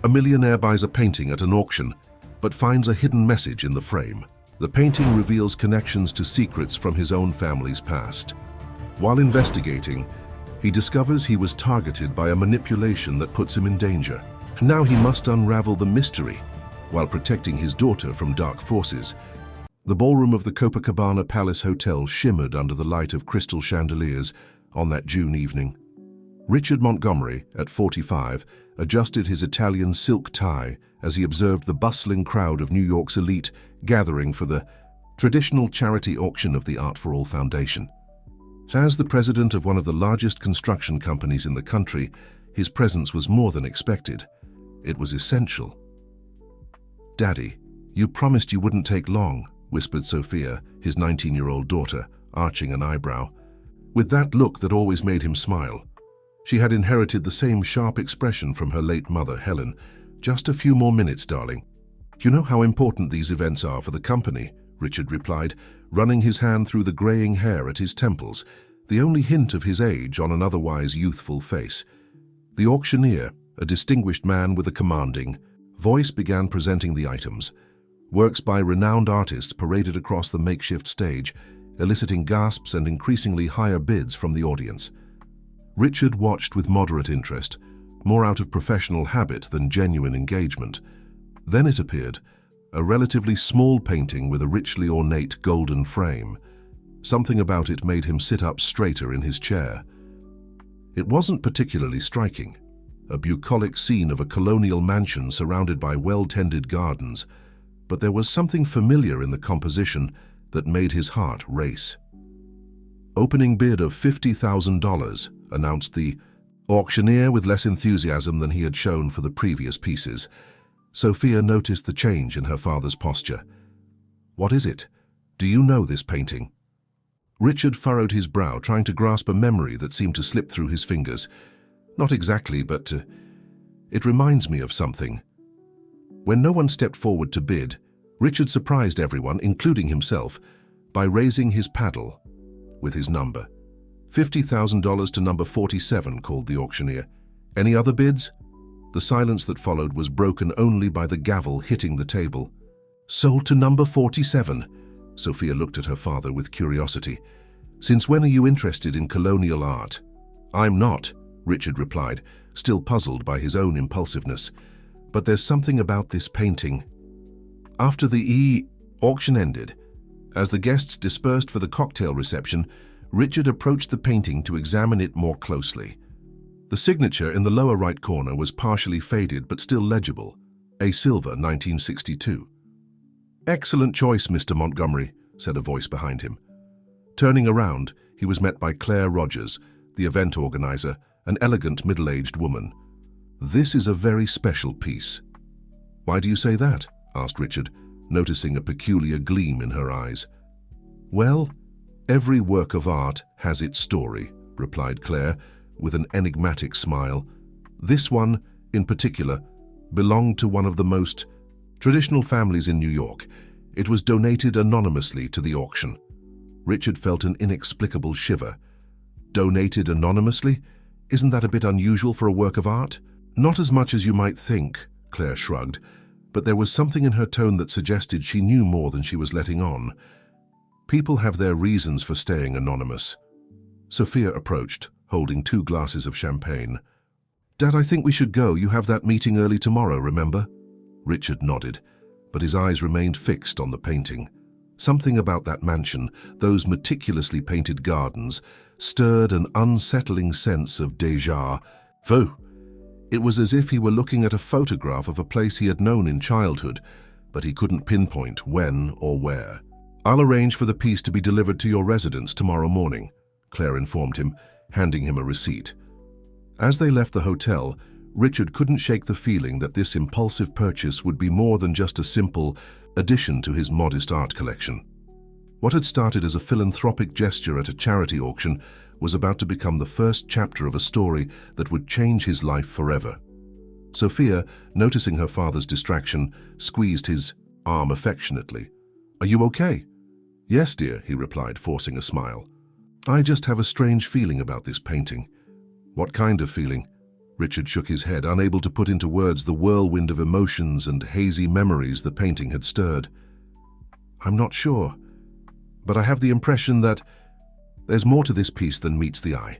A millionaire buys a painting at an auction, but finds a hidden message in the frame. The painting reveals connections to secrets from his own family's past. While investigating, he discovers he was targeted by a manipulation that puts him in danger. Now he must unravel the mystery while protecting his daughter from dark forces. The ballroom of the Copacabana Palace Hotel shimmered under the light of crystal chandeliers on that June evening. Richard Montgomery, at 45, adjusted his Italian silk tie as he observed the bustling crowd of New York's elite gathering for the traditional charity auction of the Art for All Foundation. As the president of one of the largest construction companies in the country, his presence was more than expected. It was essential. "Daddy, you promised you wouldn't take long," whispered Sophia, his 19-year-old daughter, arching an eyebrow, with that look that always made him smile. She had inherited the same sharp expression from her late mother, Helen. "Just a few more minutes, darling." "You know how important these events are for the company," Richard replied, running his hand through the graying hair at his temples, the only hint of his age on an otherwise youthful face. The auctioneer, a distinguished man with a commanding voice, began presenting the items. Works by renowned artists paraded across the makeshift stage, eliciting gasps and increasingly higher bids from the audience. Richard watched with moderate interest, more out of professional habit than genuine engagement. Then it appeared, a relatively small painting with a richly ornate golden frame. Something about it made him sit up straighter in his chair. It wasn't particularly striking, a bucolic scene of a colonial mansion surrounded by well-tended gardens, but there was something familiar in the composition that made his heart race. "Opening bid of $50,000, announced the auctioneer with less enthusiasm than he had shown for the previous pieces. Sophia noticed the change in her father's posture. "What is it? Do you know this painting?" Richard furrowed his brow, trying to grasp a memory that seemed to slip through his fingers. "Not exactly, but it reminds me of something." When no one stepped forward to bid, Richard surprised everyone, including himself, by raising his paddle with his number. $50,000 to number 47, called the auctioneer. "Any other bids?" The silence that followed was broken only by the gavel hitting the table. "Sold to number 47. Sophia looked at her father with curiosity. "Since when are you interested in colonial art?" "I'm not," Richard replied, still puzzled by his own impulsiveness. "But there's something about this painting." After the auction ended, as the guests dispersed for the cocktail reception, Richard approached the painting to examine it more closely. The signature in the lower right corner was partially faded but still legible, A. Silver, 1962. "Excellent choice, Mr. Montgomery," said a voice behind him. Turning around, he was met by Claire Rogers, the event organizer, an elegant middle-aged woman. "This is a very special piece." "Why do you say that?" asked Richard, noticing a peculiar gleam in her eyes. "Well, every work of art has its story," replied Claire, with an enigmatic smile. "This one, in particular, belonged to one of the most traditional families in New York. It was donated anonymously to the auction." Richard felt an inexplicable shiver. "Donated anonymously? Isn't that a bit unusual for a work of art?" "Not as much as you might think," Claire shrugged, but there was something in her tone that suggested she knew more than she was letting on. People have their reasons for staying anonymous. Sophia approached, holding 2 glasses of champagne. "Dad, I think we should go. You have that meeting early tomorrow, remember?" Richard nodded, but his eyes remained fixed on the painting. Something about that mansion, those meticulously painted gardens, stirred an unsettling sense of déjà vu. It was as if he were looking at a photograph of a place he had known in childhood, but he couldn't pinpoint when or where. "I'll arrange for the piece to be delivered to your residence tomorrow morning," Claire informed him, handing him a receipt. As they left the hotel, Richard couldn't shake the feeling that this impulsive purchase would be more than just a simple addition to his modest art collection. What had started as a philanthropic gesture at a charity auction was about to become the first chapter of a story that would change his life forever. Sophia, noticing her father's distraction, squeezed his arm affectionately. "Are you okay?" "Yes, dear," he replied, forcing a smile. "I just have a strange feeling about this painting." "What kind of feeling?" Richard shook his head, unable to put into words the whirlwind of emotions and hazy memories the painting had stirred. "I'm not sure, but I have the impression that there's more to this piece than meets the eye."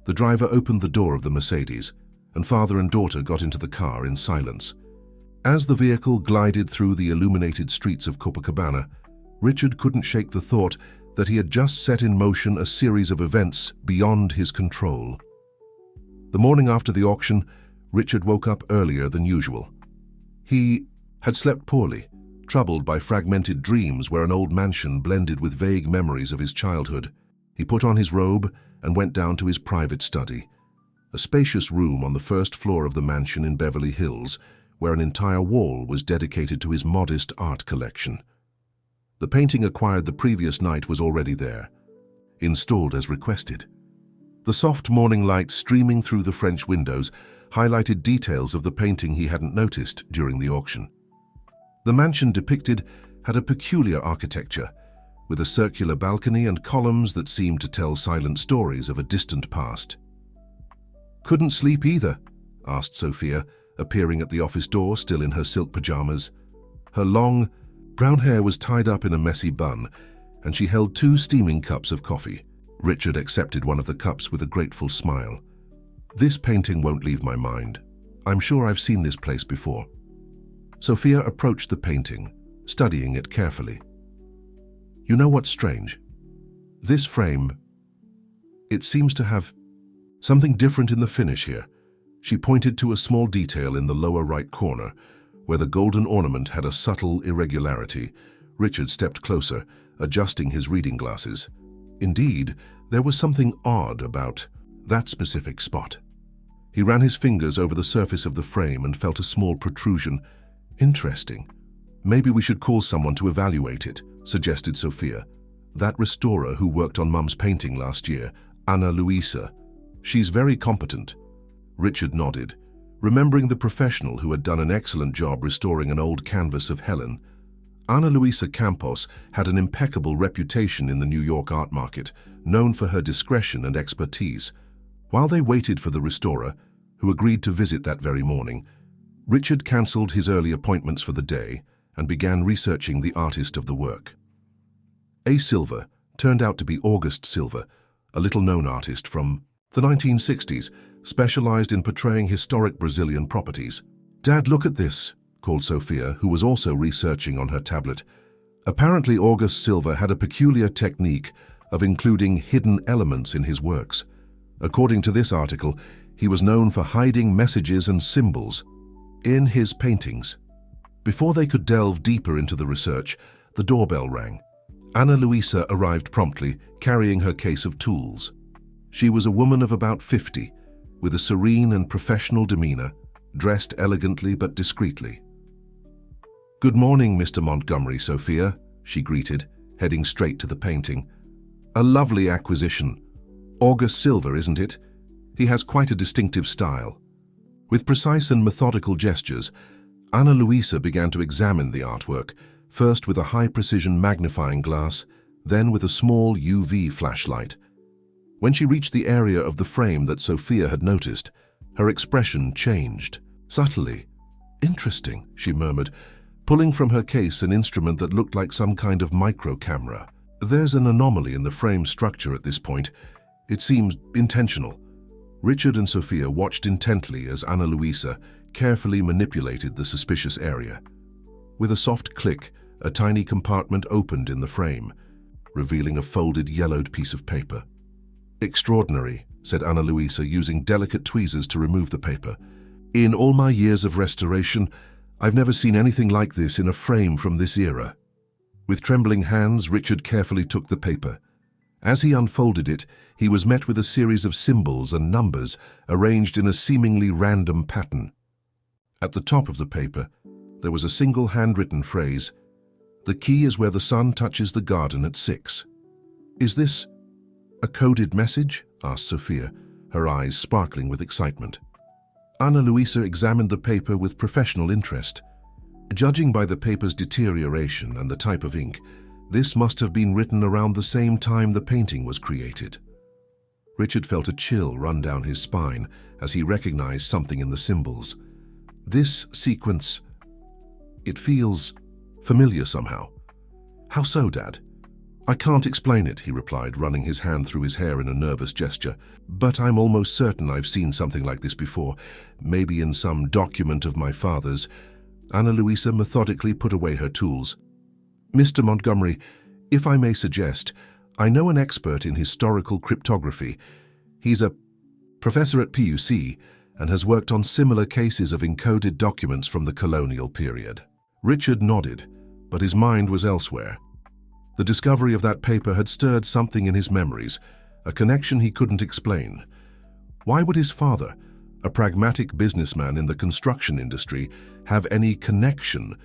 The driver opened the door of the Mercedes, and father and daughter got into the car in silence. As the vehicle glided through the illuminated streets of Copacabana, Richard couldn't shake the thought that he had just set in motion a series of events beyond his control. The morning after the auction, Richard woke up earlier than usual. He had slept poorly, troubled by fragmented dreams where an old mansion blended with vague memories of his childhood. He put on his robe and went down to his private study, a spacious room on the first floor of the mansion in Beverly Hills, where an entire wall was dedicated to his modest art collection. The painting acquired the previous night was already there, installed as requested. The soft morning light streaming through the French windows highlighted details of the painting he hadn't noticed during the auction. The mansion depicted had a peculiar architecture, with a circular balcony and columns that seemed to tell silent stories of a distant past. "Couldn't sleep either?" asked Sophia, appearing at the office door still in her silk pajamas. Her long, brown hair was tied up in a messy bun, and she held 2 steaming cups of coffee. Richard accepted one of the cups with a grateful smile. "This painting won't leave my mind. I'm sure I've seen this place before." Sophia approached the painting, studying it carefully. "You know what's strange? This frame, it seems to have something different in the finish here." She pointed to a small detail in the lower right corner, where the golden ornament had a subtle irregularity. Richard stepped closer, adjusting his reading glasses. Indeed, there was something odd about that specific spot. He ran his fingers over the surface of the frame and felt a small protrusion. "Interesting. Maybe we should call someone to evaluate it," suggested Sophia. "That restorer who worked on Mum's painting last year, Ana Luisa. She's very competent." Richard nodded, remembering the professional who had done an excellent job restoring an old canvas of Helen. Ana Luisa Campos had an impeccable reputation in the New York art market, known for her discretion and expertise. While they waited for the restorer, who agreed to visit that very morning, Richard cancelled his early appointments for the day and began researching the artist of the work. A. Silva turned out to be August Silva, a little-known artist from the 1960s, specialized in portraying historic Brazilian properties. "Dad, look at this," called Sophia, who was also researching on her tablet. Apparently, August Silva had a peculiar technique of including hidden elements in his works. According to this article, he was known for hiding messages and symbols in his paintings. Before they could delve deeper into the research, the doorbell rang. Ana Luisa arrived promptly, carrying her case of tools. She was a woman of about 50, with a serene and professional demeanor, dressed elegantly but discreetly. "Good morning, Mr. Montgomery, Sophia," she greeted, heading straight to the painting. "A lovely acquisition. August Silva, isn't it? He has quite a distinctive style." With precise and methodical gestures, Ana Luisa began to examine the artwork, first with a high-precision magnifying glass, then with a small UV flashlight. When she reached the area of the frame that Sophia had noticed, her expression changed, subtly. "Interesting," she murmured, pulling from her case an instrument that looked like some kind of micro-camera. "There's an anomaly in the frame structure at this point. It seems intentional." Richard and Sophia watched intently as Ana Luisa carefully manipulated the suspicious area. With a soft click, a tiny compartment opened in the frame, revealing a folded, yellowed piece of paper. "Extraordinary," said Ana Luisa, using delicate tweezers to remove the paper. "In all my years of restoration, I've never seen anything like this in a frame from this era." With trembling hands, Richard carefully took the paper. As he unfolded it, he was met with a series of symbols and numbers arranged in a seemingly random pattern. At the top of the paper, there was a single handwritten phrase, "The key is where the sun touches the garden at 6. "Is this a coded message?" asked Sophia, her eyes sparkling with excitement. Ana Luisa examined the paper with professional interest. Judging by the paper's deterioration and the type of ink, this must have been written around the same time the painting was created. Richard felt a chill run down his spine as he recognized something in the symbols. This sequence, it feels familiar somehow. How so, Dad? I can't explain it, he replied, running his hand through his hair in a nervous gesture. But I'm almost certain I've seen something like this before, maybe in some document of my father's. Ana Luisa methodically put away her tools. Mr. Montgomery, if I may suggest, I know an expert in historical cryptography. He's a professor at PUC and has worked on similar cases of encoded documents from the colonial period. Richard nodded, but his mind was elsewhere. The discovery of that paper had stirred something in his memories, a connection he couldn't explain. Why would his father, a pragmatic businessman in the construction industry, have any connection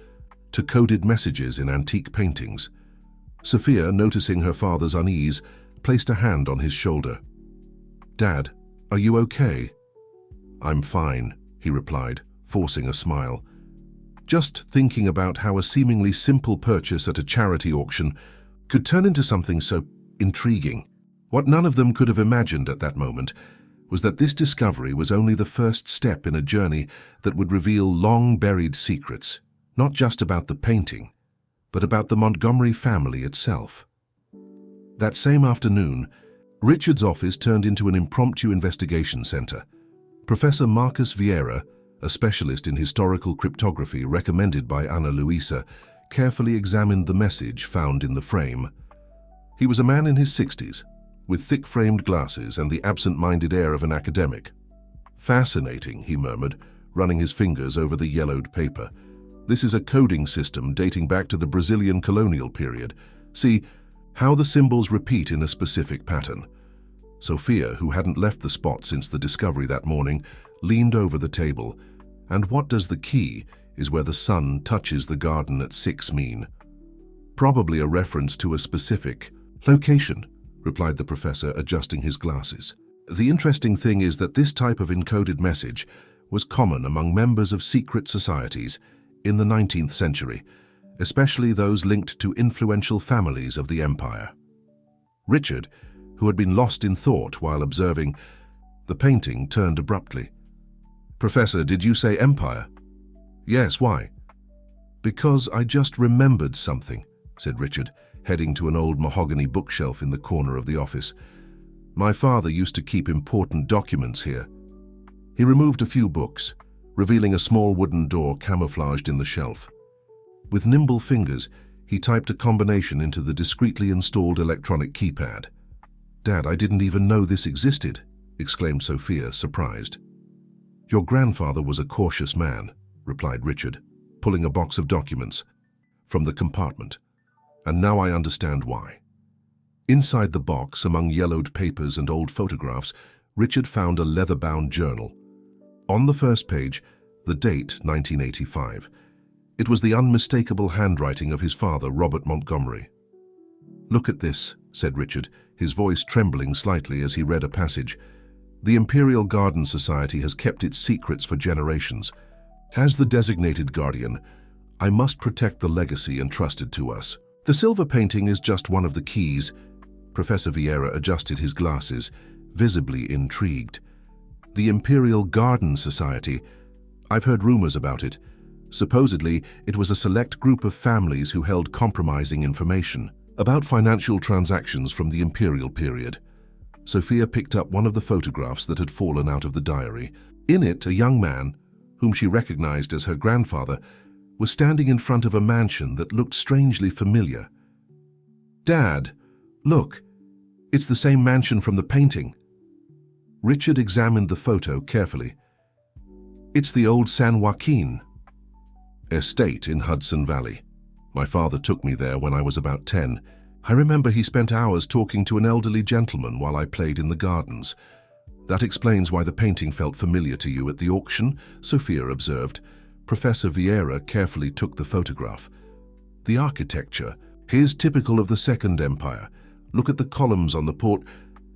to coded messages in antique paintings? Sophia, noticing her father's unease, placed a hand on his shoulder. Dad, are you okay? I'm fine, he replied, forcing a smile. Just thinking about how a seemingly simple purchase at a charity auction could turn into something so intriguing. What none of them could have imagined at that moment was that this discovery was only the first step in a journey that would reveal long-buried secrets, not just about the painting, but about the Montgomery family itself. That same afternoon, Richard's office turned into an impromptu investigation center. Professor Marcus Vieira, a specialist in historical cryptography recommended by Ana Luisa, carefully examined the message found in the frame. He was a man in his 60s, with thick-framed glasses and the absent-minded air of an academic. Fascinating, he murmured, running his fingers over the yellowed paper. This is a coding system dating back to the Brazilian colonial period. See how the symbols repeat in a specific pattern. Sophia, who hadn't left the spot since the discovery that morning, leaned over the table. And what does the key is where the sun touches the garden at 6 mean? Probably a reference to a specific location, replied the professor, adjusting his glasses. The interesting thing is that this type of encoded message was common among members of secret societies in the 19th century, especially those linked to influential families of the empire. Richard, who had been lost in thought while observing the painting, turned abruptly. Professor, did you say empire? Yes, why? Because I just remembered something, said Richard, heading to an old mahogany bookshelf in the corner of the office. My father used to keep important documents here. He removed a few books, revealing a small wooden door camouflaged in the shelf. With nimble fingers, he typed a combination into the discreetly installed electronic keypad. Dad, I didn't even know this existed, exclaimed Sophia, surprised. Your grandfather was a cautious man, replied Richard, pulling a box of documents from the compartment. And now I understand why. Inside the box, among yellowed papers and old photographs, Richard found a leather-bound journal. On the first page, the date 1985. It was the unmistakable handwriting of his father, Robert Montgomery. Look at this, said Richard, his voice trembling slightly as he read a passage. The Imperial Garden Society has kept its secrets for generations. As the designated guardian, I must protect the legacy entrusted to us. The silver painting is just one of the keys. Professor Vieira adjusted his glasses, visibly intrigued. The Imperial Garden Society. I've heard rumors about it. Supposedly, it was a select group of families who held compromising information about financial transactions from the imperial period. Sophia picked up one of the photographs that had fallen out of the diary. In it, a young man, whom she recognized as her grandfather, was standing in front of a mansion that looked strangely familiar. Dad, look, it's the same mansion from the painting. Richard examined the photo carefully. It's the old San Joaquin estate in Hudson Valley. My father took me there when I was about 10. I remember he spent hours talking to an elderly gentleman while I played in the gardens. That explains why the painting felt familiar to you at the auction, Sophia observed. Professor Vieira carefully took the photograph. The architecture, here's typical of the Second Empire. Look at the columns on the port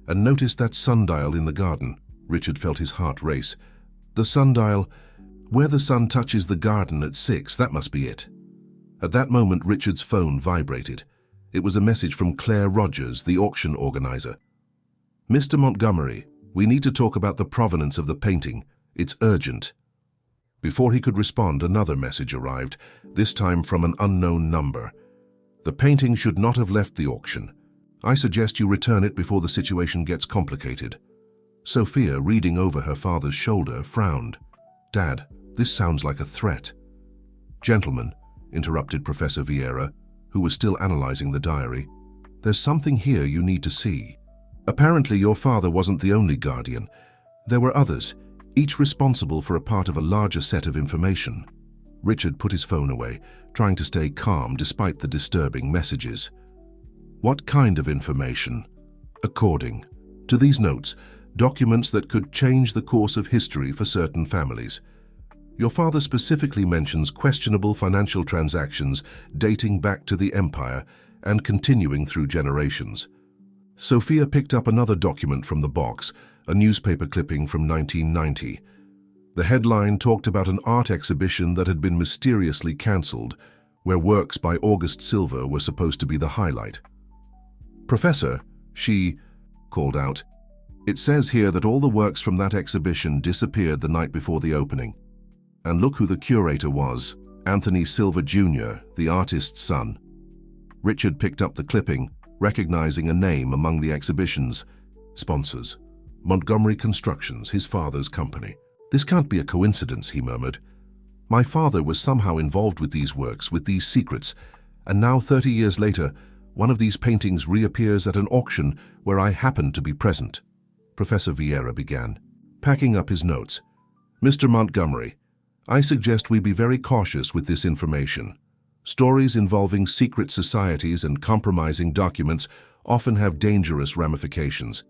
and notice that sundial in the garden. Richard felt his heart race. The sundial, where the sun touches the garden at 6, that must be it. At that moment, Richard's phone vibrated. It was a message from Claire Rogers, the auction organizer. Mr. Montgomery, we need to talk about the provenance of the painting. It's urgent. Before he could respond, another message arrived, this time from an unknown number. The painting should not have left the auction. I suggest you return it before the situation gets complicated. Sophia, reading over her father's shoulder, frowned. Dad, this sounds like a threat. Gentlemen, interrupted Professor Vieira, who was still analyzing the diary, there's something here you need to see. Apparently your father wasn't the only guardian. There were others, each responsible for a part of a larger set of information. Richard put his phone away, trying to stay calm despite the disturbing messages. What kind of information? According to these notes, documents that could change the course of history for certain families. Your father specifically mentions questionable financial transactions dating back to the empire and continuing through generations. Sophia picked up another document from the box, a newspaper clipping from 1990. The headline talked about an art exhibition that had been mysteriously cancelled, where works by August Silva were supposed to be the highlight. Professor, she called out, it says here that all the works from that exhibition disappeared the night before the opening. And look who the curator was, Anthony Silva Jr., the artist's son. Richard picked up the clipping, recognizing a name among the exhibition's sponsors. Montgomery Constructions, his father's company. This can't be a coincidence, he murmured. My father was somehow involved with these works, with these secrets, and now 30 years later, one of these paintings reappears at an auction where I happened to be present. Professor Vieira began, packing up his notes. Mr. Montgomery, I suggest we be very cautious with this information. Stories involving secret societies and compromising documents often have dangerous ramifications.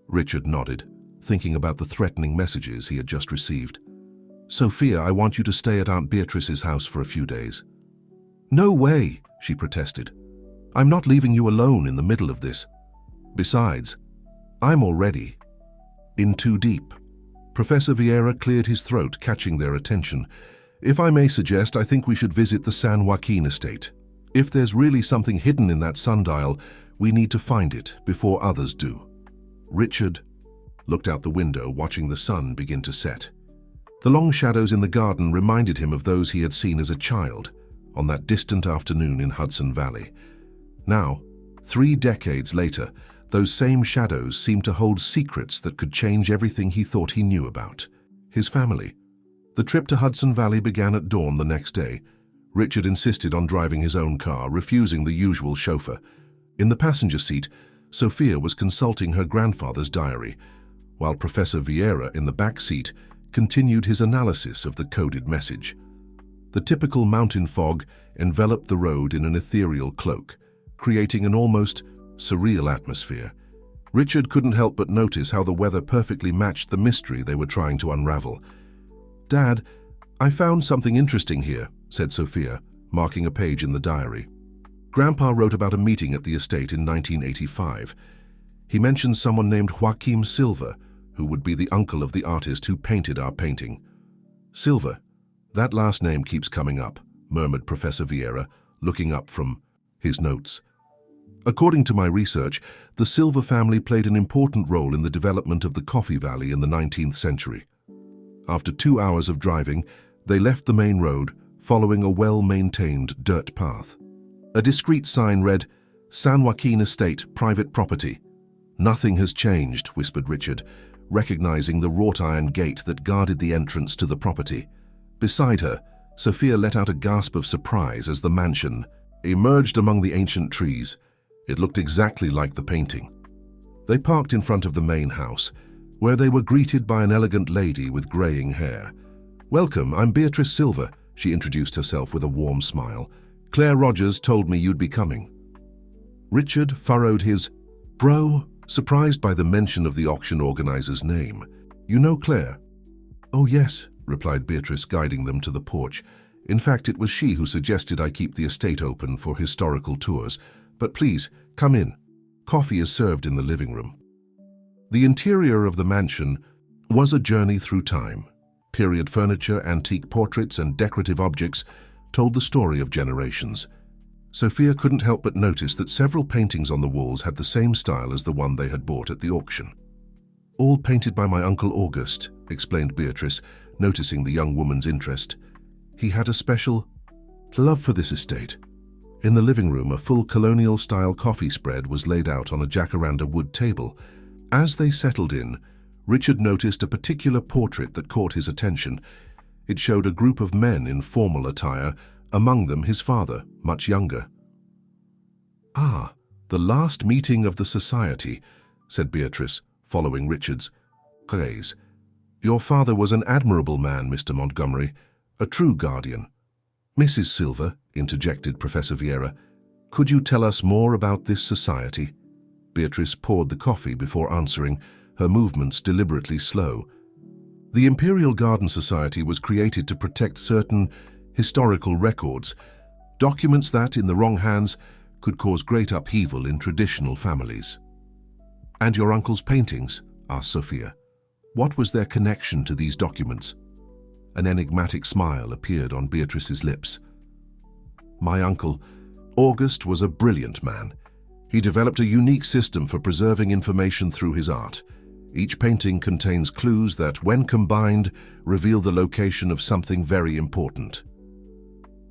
Richard nodded, thinking about the threatening messages he had just received. Sophia, I want you to stay at Aunt Beatrice's house for a few days. No way, she protested. I'm not leaving you alone in the middle of this. Besides, I'm already in too deep. Professor Vieira cleared his throat, catching their attention. If I may suggest, I think we should visit the San Joaquin estate. If there's really something hidden in that sundial, we need to find it before others do. Richard looked out the window, watching the sun begin to set. The long shadows in the garden reminded him of those he had seen as a child on that distant afternoon in Hudson Valley. Now, 3 decades later, those same shadows seemed to hold secrets that could change everything he thought he knew about his family. The trip to Hudson Valley began at dawn the next day. Richard insisted on driving his own car, refusing the usual chauffeur. In the passenger seat, Sophia was consulting her grandfather's diary, while Professor Vieira, in the back seat, continued his analysis of the coded message. The typical mountain fog enveloped the road in an ethereal cloak, creating an almost surreal atmosphere. Richard couldn't help but notice how the weather perfectly matched the mystery they were trying to unravel. Dad, I found something interesting here, said Sophia, marking a page in the diary. Grandpa wrote about a meeting at the estate in 1985. He mentioned someone named Joaquim Silva, who would be the uncle of the artist who painted our painting. Silva, that last name keeps coming up, murmured Professor Vieira, looking up from his notes. According to my research, the Silva family played an important role in the development of the Coffee Valley in the 19th century. After 2 hours of driving, they left the main road, following a well-maintained dirt path. A discreet sign read, San Joaquin Estate, private property. Nothing has changed, whispered Richard, recognizing the wrought iron gate that guarded the entrance to the property. Beside her, Sophia let out a gasp of surprise as the mansion emerged among the ancient trees. It looked exactly like the painting. They parked in front of the main house, where they were greeted by an elegant lady with graying hair. Welcome, I'm Beatrice Silva, she introduced herself with a warm smile. Claire Rogers told me you'd be coming. Richard furrowed his brow, surprised by the mention of the auction organizer's name. You know Claire? Oh yes, replied Beatrice, guiding them to the porch. In fact, it was she who suggested I keep the estate open for historical tours. But please, come in. Coffee is served in the living room. The interior of the mansion was a journey through time. Period furniture, antique portraits, and decorative objects told the story of generations. Sophia couldn't help but notice that several paintings on the walls had the same style as the one they had bought at the auction. "All painted by my Uncle August," explained Beatrice, noticing the young woman's interest. "He had a special love for this estate." In the living room, a full colonial-style coffee spread was laid out on a jacaranda wood table. As they settled in, Richard noticed a particular portrait that caught his attention. It showed a group of men in formal attire, among them his father, much younger. "Ah, the last meeting of the society," said Beatrice, following Richard's gaze. "Your father was an admirable man, Mr. Montgomery, a true guardian." "Mrs. Silver," interjected Professor Vieira, "could you tell us more about this society?" Beatrice poured the coffee before answering, her movements deliberately slow. "The Imperial Garden Society was created to protect certain historical records, documents that, in the wrong hands, could cause great upheaval in traditional families." "And your uncle's paintings?" asked Sophia. "What was their connection to these documents?" An enigmatic smile appeared on Beatrice's lips. "My uncle, August, was a brilliant man. He developed a unique system for preserving information through his art. Each painting contains clues that, when combined, reveal the location of something very important."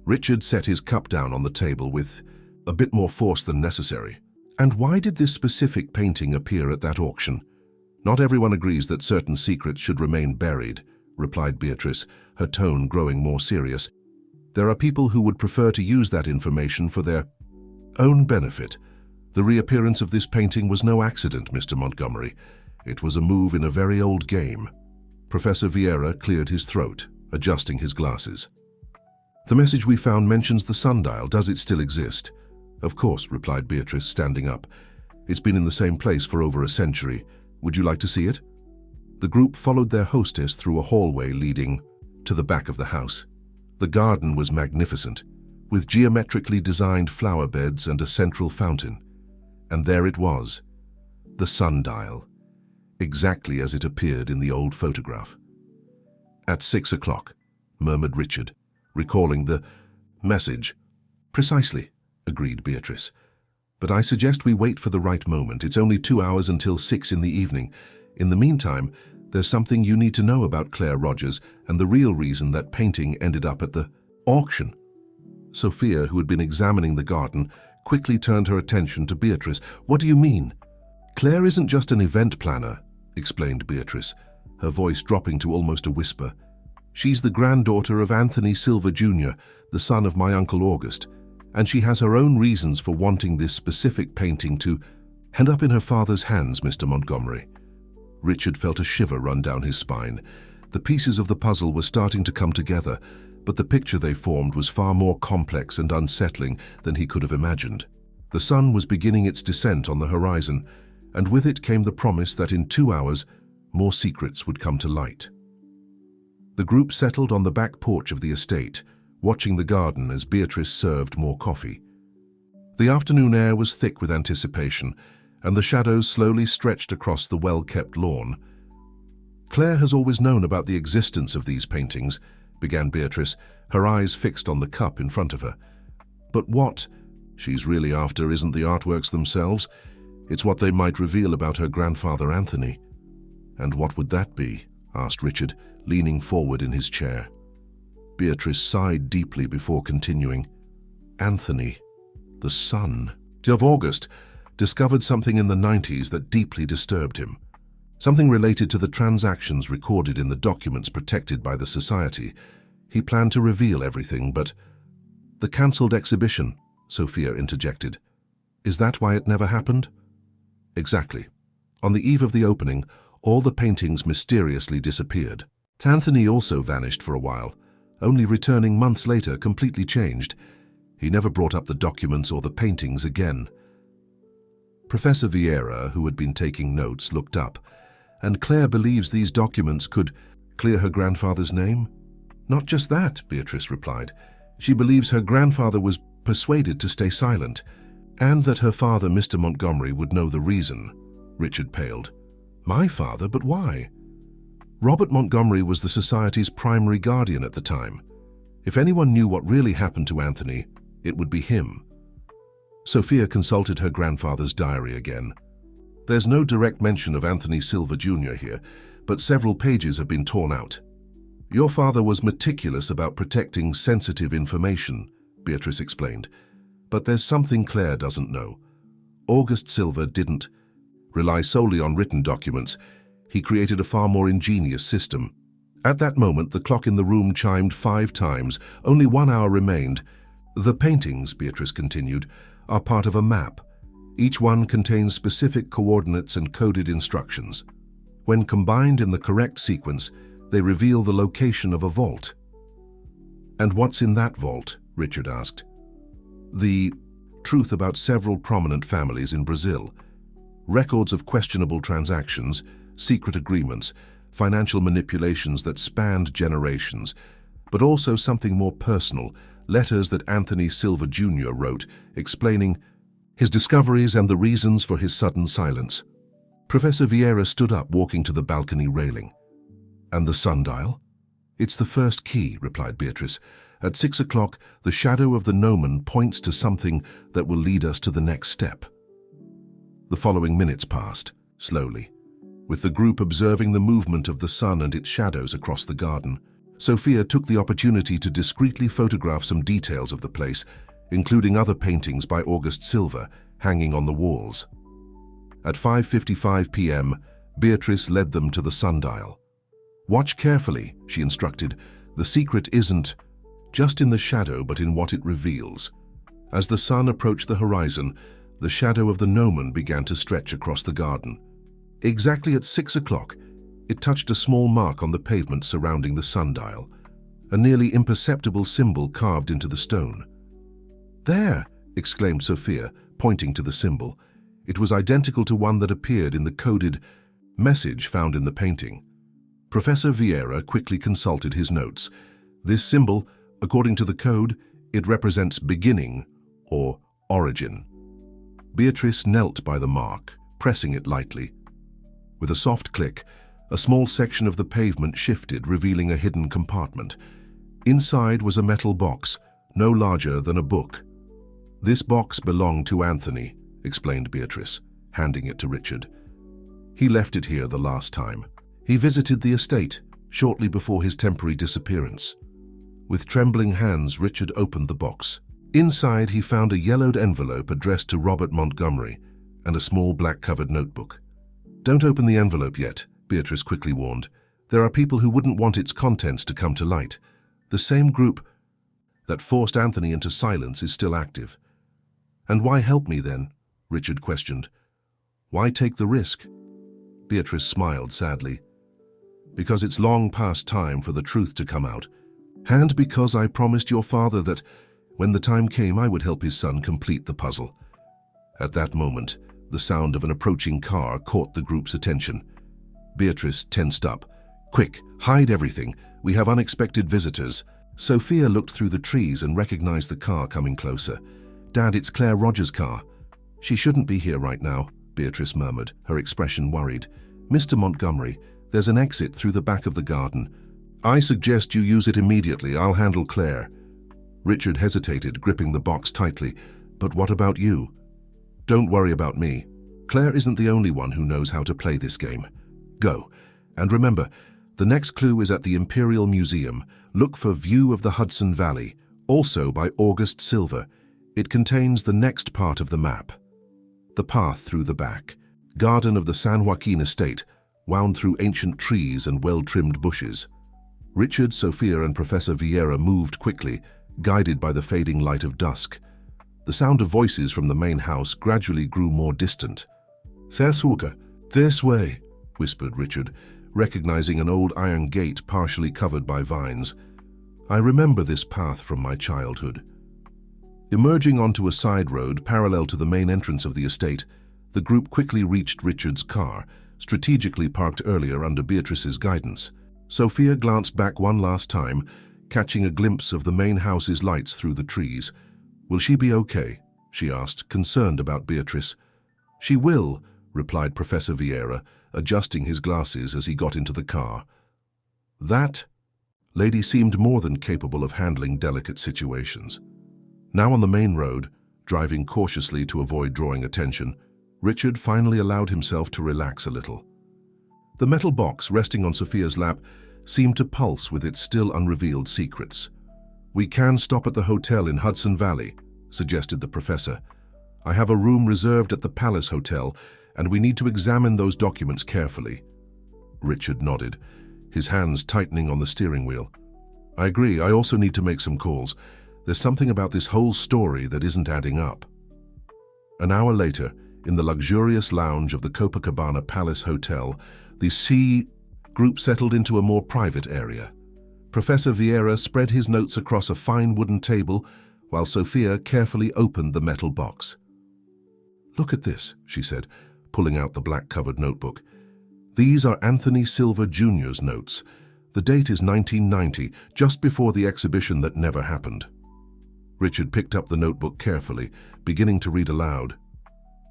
Richard set his cup down on the table with a bit more force than necessary. "And why did this specific painting appear at that auction?" "Not everyone agrees that certain secrets should remain buried," replied Beatrice, her tone growing more serious. "There are people who would prefer to use that information for their own benefit. The reappearance of this painting was no accident, Mr. Montgomery. It was a move in a very old game." Professor Vieira cleared his throat, adjusting his glasses. "The message we found mentions the sundial. Does it still exist?" "Of course," replied Beatrice, standing up. "It's been in the same place for over a century. Would you like to see it?" The group followed their hostess through a hallway leading to the back of the house. The garden was magnificent, with geometrically designed flower beds and a central fountain. And there it was, the sundial, exactly as it appeared in the old photograph. "At 6 o'clock, murmured Richard, recalling the message. "Precisely," agreed Beatrice. "But I suggest we wait for the right moment. It's only 2 hours until 6 in the evening. In the meantime, there's something you need to know about Claire Rogers and the real reason that painting ended up at the auction." Sophia, who had been examining the garden, quickly turned her attention to Beatrice. "What do you mean?" "Claire isn't just an event planner," explained Beatrice, her voice dropping to almost a whisper. "She's the granddaughter of Anthony Silver Jr., the son of my Uncle August, and she has her own reasons for wanting this specific painting to end up in her father's hands, Mr. Montgomery." Richard felt a shiver run down his spine. The pieces of the puzzle were starting to come together, but the picture they formed was far more complex and unsettling than he could have imagined. The sun was beginning its descent on the horizon, and with it came the promise that in 2 hours, more secrets would come to light. The group settled on the back porch of the estate, watching the garden as Beatrice served more coffee. The afternoon air was thick with anticipation, and the shadows slowly stretched across the well-kept lawn. "Claire has always known about the existence of these paintings," began Beatrice, her eyes fixed on the cup in front of her. "But what she's really after isn't the artworks themselves. It's what they might reveal about her grandfather Anthony." "And what would that be?" asked Richard, leaning forward in his chair. Beatrice sighed deeply before continuing. "Anthony, the son of August, discovered something in the 90s that deeply disturbed him. Something related to the transactions recorded in the documents protected by the society. He planned to reveal everything, but—" "The cancelled exhibition," Sophia interjected. "Is that why it never happened?" "Exactly. On the eve of the opening, all the paintings mysteriously disappeared. Anthony also vanished for a while, only returning months later completely changed. He never brought up the documents or the paintings again." Professor Vieira, who had been taking notes, looked up. "And Claire believes these documents could clear her grandfather's name?" "Not just that," Beatrice replied. "She believes her grandfather was persuaded to stay silent, and that her father, Mr. Montgomery, would know the reason." Richard paled. "My father? But why?" "Robert Montgomery was the society's primary guardian at the time. If anyone knew what really happened to Anthony, it would be him. Sophia consulted her grandfather's diary again. There's no direct mention of Anthony Silva Jr. here, but several pages have been torn out. Your father was meticulous about protecting sensitive information, Beatrice explained. But there's something Claire doesn't know. August Silva didn't rely solely on written documents. He created a far more ingenious system. At that moment, the clock in the room chimed 5 times. Only 1 hour remained. The paintings, Beatrice continued, are part of a map. Each one contains specific coordinates and coded instructions. When combined in the correct sequence, they reveal the location of a vault. And what's in that vault? Richard asked. The truth about several prominent families in Brazil. Records of questionable transactions, secret agreements, financial manipulations that spanned generations, but also something more personal, letters that Anthony Silva Jr. wrote, explaining his discoveries and the reasons for his sudden silence. Professor Vieira stood up, walking to the balcony railing. And the sundial? It's the first key, replied Beatrice. At 6 o'clock, the shadow of the gnomon points to something that will lead us to the next step. The following minutes passed, slowly, with the group observing the movement of the sun and its shadows across the garden. Sophia took the opportunity to discreetly photograph some details of the place, including other paintings by August Silva hanging on the walls. At 5:55 p.m., Beatrice led them to the sundial. Watch carefully, she instructed. The secret isn't just in the shadow, but in what it reveals. As the sun approached the horizon, the shadow of the gnomon began to stretch across the garden. Exactly at 6 o'clock, it touched a small mark on the pavement surrounding the sundial, a nearly imperceptible symbol carved into the stone. There, exclaimed Sophia, pointing to the symbol. It was identical to one that appeared in the coded message found in the painting. Professor Vieira quickly consulted his notes. This symbol, according to the code, it represents beginning or origin. Beatrice knelt by the mark, pressing it lightly. With a soft click, a small section of the pavement shifted, revealing a hidden compartment. Inside was a metal box, no larger than a book. This box belonged to Anthony, explained Beatrice, handing it to Richard. He left it here the last time. He visited the estate shortly before his temporary disappearance. With trembling hands, Richard opened the box. Inside, he found a yellowed envelope addressed to Robert Montgomery and a small black-covered notebook. Don't open the envelope yet, Beatrice quickly warned. There are people who wouldn't want its contents to come to light. The same group that forced Anthony into silence is still active. And why help me then? Richard questioned. Why take the risk? Beatrice smiled sadly. Because it's long past time for the truth to come out. And because I promised your father that, when the time came, I would help his son complete the puzzle. At that moment, the sound of an approaching car caught the group's attention. Beatrice tensed up. Quick, hide everything. We have unexpected visitors. Sophia looked through the trees and recognized the car coming closer. Dad, it's Claire Rogers' car. She shouldn't be here right now, Beatrice murmured, her expression worried. Mr. Montgomery, there's an exit through the back of the garden. I suggest you use it immediately. I'll handle Claire. Richard hesitated, gripping the box tightly. But what about you? Don't worry about me. Claire isn't the only one who knows how to play this game. Go. And remember, the next clue is at the Imperial Museum. Look for View of the Hudson Valley, also by August Silva. It contains the next part of the map. The path through the back. Garden of the San Joaquin estate, wound through ancient trees and well-trimmed bushes. Richard, Sophia, and Professor Vieira moved quickly, guided by the fading light of dusk. The sound of voices from the main house gradually grew more distant. Sasuka, this way, whispered Richard, recognizing an old iron gate partially covered by vines. I remember this path from my childhood. Emerging onto a side road parallel to the main entrance of the estate, the group quickly reached Richard's car, strategically parked earlier under Beatrice's guidance. Sophia glanced back one last time, catching a glimpse of the main house's lights through the trees. Will she be okay? She asked, concerned about Beatrice. She will, replied Professor Vieira, adjusting his glasses as he got into the car. That lady seemed more than capable of handling delicate situations. Now on the main road, driving cautiously to avoid drawing attention, Richard finally allowed himself to relax a little. The metal box resting on Sophia's lap seemed to pulse with its still unrevealed secrets. "We can stop at the hotel in Hudson Valley," suggested the professor. "I have a room reserved at the Palace Hotel, and we need to examine those documents carefully." Richard nodded, his hands tightening on the steering wheel. "I agree. I also need to make some calls. There's something about this whole story that isn't adding up." An hour later, in the luxurious lounge of the Copacabana Palace Hotel, the C group settled into a more private area. Professor Vieira spread his notes across a fine wooden table while Sophia carefully opened the metal box. "Look at this," she said, pulling out the black-covered notebook. "These are Anthony Silva Jr.'s notes. The date is 1990, just before the exhibition that never happened." Richard picked up the notebook carefully, beginning to read aloud.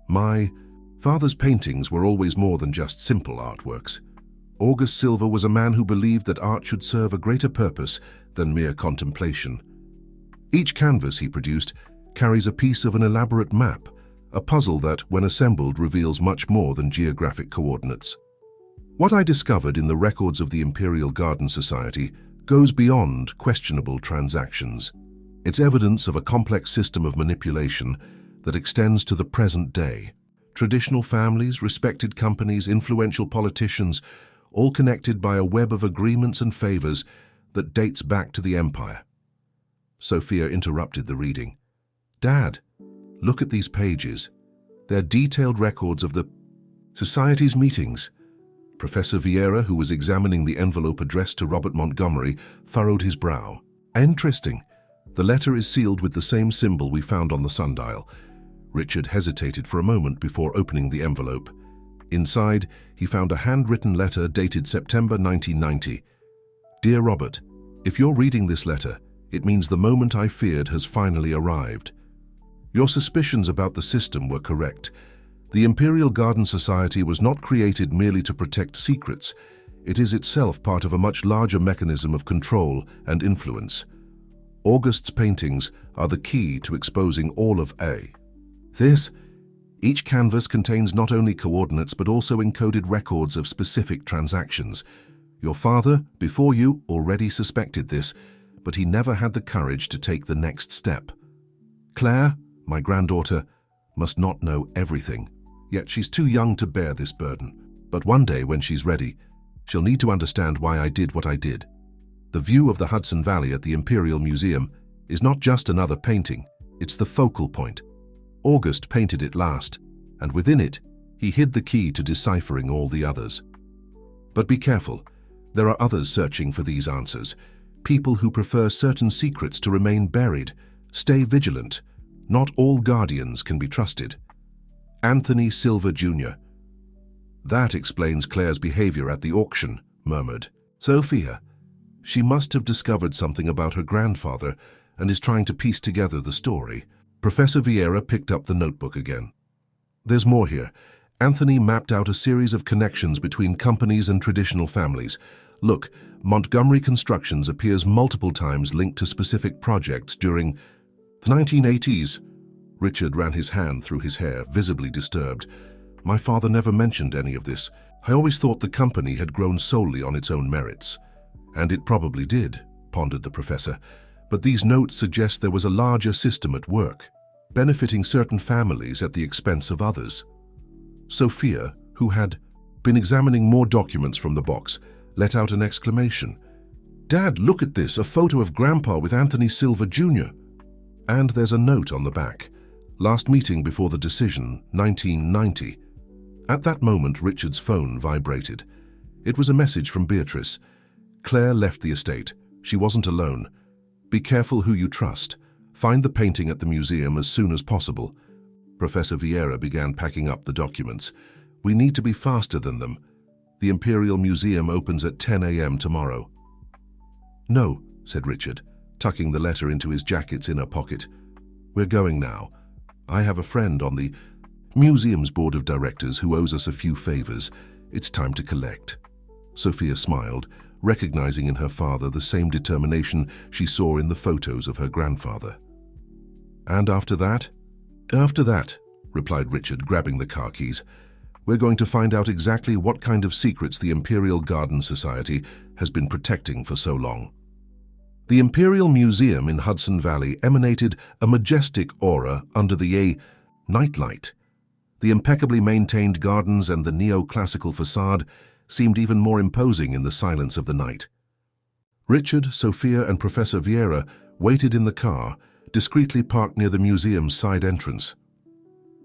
"My father's paintings were always more than just simple artworks. August Silva was a man who believed that art should serve a greater purpose than mere contemplation. Each canvas he produced carries a piece of an elaborate map, a puzzle that, when assembled, reveals much more than geographic coordinates. What I discovered in the records of the Imperial Garden Society goes beyond questionable transactions. It's evidence of a complex system of manipulation that extends to the present day. Traditional families, respected companies, influential politicians, all connected by a web of agreements and favors that dates back to the Empire." Sophia interrupted the reading. "Dad, look at these pages. They're detailed records of the Society's meetings." Professor Vieira, who was examining the envelope addressed to Robert Montgomery, furrowed his brow. "Interesting. The letter is sealed with the same symbol we found on the sundial." Richard hesitated for a moment before opening the envelope. Inside, he found a handwritten letter dated September 1990. "Dear Robert, if you're reading this letter, it means the moment I feared has finally arrived. Your suspicions about the system were correct. The Imperial Garden Society was not created merely to protect secrets. It is itself part of a much larger mechanism of control and influence. August's paintings are the key to exposing all of A. Each canvas contains not only coordinates but also encoded records of specific transactions. Your father, before you, already suspected this, but he never had the courage to take the next step. Claire, my granddaughter, must not know everything, yet she's too young to bear this burden. But one day, when she's ready, she'll need to understand why I did what I did. The view of the Hudson Valley at the Imperial Museum is not just another painting, it's the focal point. August painted it last, and within it, he hid the key to deciphering all the others. But be careful, there are others searching for these answers, people who prefer certain secrets to remain buried. Stay vigilant. Not all guardians can be trusted. Anthony Silva Jr. That explains Claire's behavior at the auction, murmured Sophia. She must have discovered something about her grandfather and is trying to piece together the story. Professor Vieira picked up the notebook again. There's more here. Anthony mapped out a series of connections between companies and traditional families. Look, Montgomery Constructions appears multiple times linked to specific projects during the 1980s. Richard ran his hand through his hair, visibly disturbed. My father never mentioned any of this. I always thought the company had grown solely on its own merits. And it probably did, pondered the professor. But these notes suggest there was a larger system at work, benefiting certain families at the expense of others. Sophia, who had been examining more documents from the box, let out an exclamation. Dad, look at this, a photo of Grandpa with Anthony Silva Jr. And there's a note on the back. Last meeting before the decision, 1990. At that moment, Richard's phone vibrated. It was a message from Beatrice. Claire left the estate. She wasn't alone. Be careful who you trust. Find the painting at the museum as soon as possible. Professor Vieira began packing up the documents. We need to be faster than them. The Imperial Museum opens at 10 a.m. tomorrow. No, said Richard, tucking the letter into his jacket's inner pocket. We're going now. I have a friend on the museum's board of directors who owes us a few favors. It's time to collect. Sophia smiled, recognizing in her father the same determination she saw in the photos of her grandfather. And after that? After that, replied Richard, grabbing the car keys, we're going to find out exactly what kind of secrets the Imperial Garden Society has been protecting for so long. The Imperial Museum in Hudson Valley emanated a majestic aura under the nightlight. The impeccably maintained gardens and the neoclassical facade seemed even more imposing in the silence of the night. Richard, Sophia, and Professor Vieira waited in the car, discreetly parked near the museum's side entrance.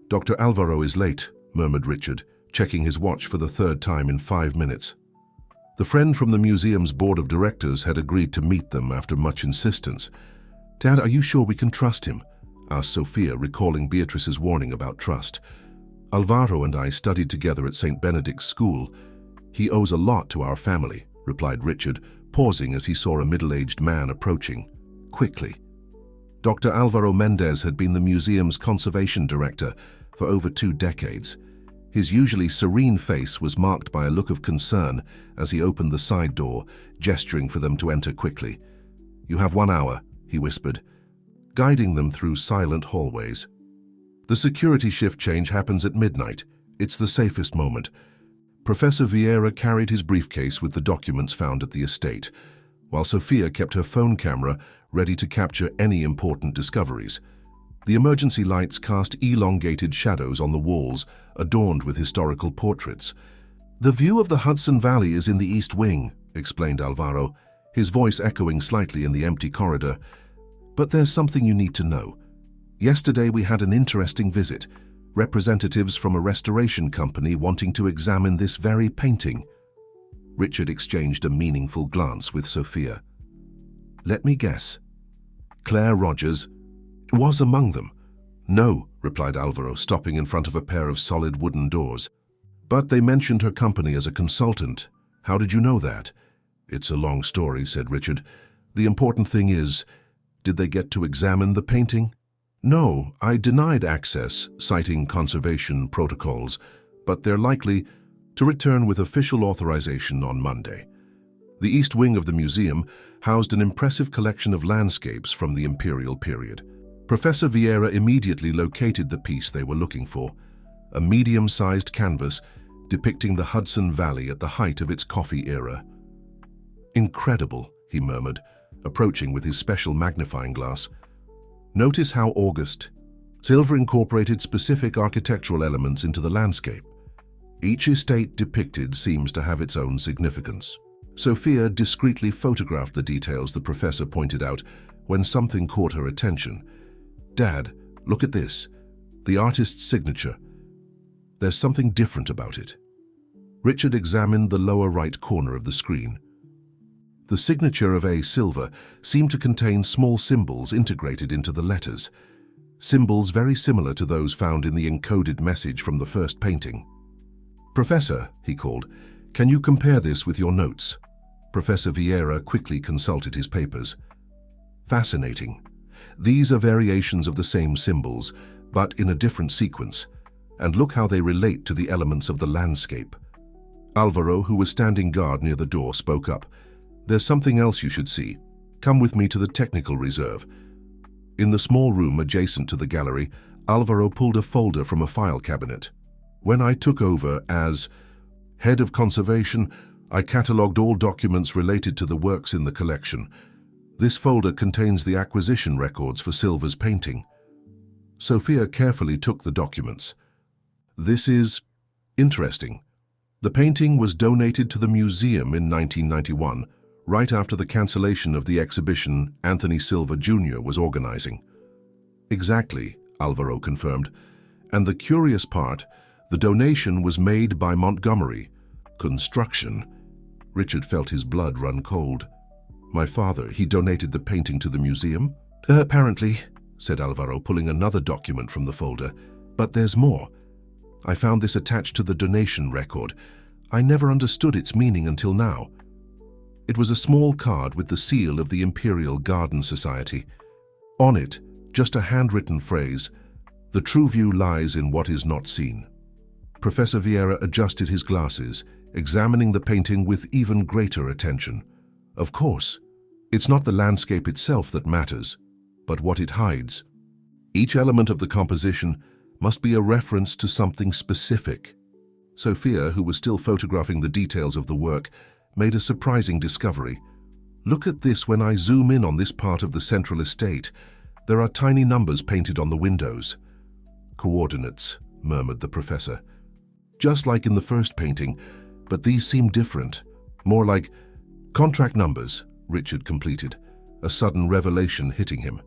"Dr. Alvaro is late," murmured Richard, checking his watch for the third time in 5 minutes. The friend from the museum's board of directors had agreed to meet them after much insistence. "Dad, are you sure we can trust him?" asked Sophia, recalling Beatrice's warning about trust. "Alvaro and I studied together at St. Benedict's School. He owes a lot to our family," replied Richard, pausing as he saw a middle-aged man approaching. Quickly. Dr. Alvaro Mendez had been the museum's conservation director for over 2 decades. His usually serene face was marked by a look of concern as he opened the side door, gesturing for them to enter quickly. "You have 1 hour," he whispered, guiding them through silent hallways. "The security shift change happens at midnight. It's the safest moment." Professor Vieira carried his briefcase with the documents found at the estate, while Sophia kept her phone camera ready to capture any important discoveries. The emergency lights cast elongated shadows on the walls, adorned with historical portraits. "The view of the Hudson Valley is in the East Wing," explained Alvaro, his voice echoing slightly in the empty corridor. "But there's something you need to know. Yesterday we had an interesting visit. Representatives from a restoration company wanting to examine this very painting." Richard exchanged a meaningful glance with Sophia. "Let me guess. Claire Rogers was among them?" "No," replied Alvaro, stopping in front of a pair of solid wooden doors. "But they mentioned her company as a consultant. How did you know that?" "It's a long story," said Richard. "The important thing is, did they get to examine the painting?" "No, I denied access, citing conservation protocols, but they're likely to return with official authorization on Monday." The East Wing of the museum housed an impressive collection of landscapes from the imperial period. Professor Vieira immediately located the piece they were looking for, a medium-sized canvas depicting the Hudson Valley at the height of its coffee era. "Incredible," he murmured, approaching with his special magnifying glass. "Notice how August Silver incorporated specific architectural elements into the landscape. Each estate depicted seems to have its own significance." Sophia discreetly photographed the details the professor pointed out when something caught her attention. "Dad, look at this. The artist's signature. There's something different about it." Richard examined the lower right corner of the screen. The signature of A. Silva seemed to contain small symbols integrated into the letters, symbols very similar to those found in the encoded message from the first painting. "Professor," he called, "can you compare this with your notes?" Professor Vieira quickly consulted his papers. "Fascinating. These are variations of the same symbols, but in a different sequence, and look how they relate to the elements of the landscape." Alvaro, who was standing guard near the door, spoke up. "There's something else you should see. Come with me to the technical reserve." In the small room adjacent to the gallery, Alvaro pulled a folder from a file cabinet. "When I took over as head of conservation, I catalogued all documents related to the works in the collection. This folder contains the acquisition records for Silva's painting." Sophia carefully took the documents. "This is interesting. The painting was donated to the museum in 1991, right after the cancellation of the exhibition Anthony Silva Jr. was organizing." "Exactly," Alvaro confirmed. "And the curious part, the donation was made by Montgomery Construction." Richard felt his blood run cold. "My father, he donated the painting to the museum?" Apparently," said Alvaro, pulling another document from the folder. "But there's more. I found this attached to the donation record. I never understood its meaning until now." It was a small card with the seal of the Imperial Garden Society. On it, just a handwritten phrase, "The true view lies in what is not seen." Professor Vieira adjusted his glasses, examining the painting with even greater attention. "Of course, it's not the landscape itself that matters, but what it hides. Each element of the composition must be a reference to something specific. Sophia, who was still photographing the details of the work, made a surprising discovery. Look at this. When I zoom in on this part of the central estate, there are tiny numbers painted on the windows. Coordinates, murmured the professor. Just like in the first painting, but these seem different. More like contract numbers, Richard completed, a sudden revelation hitting him.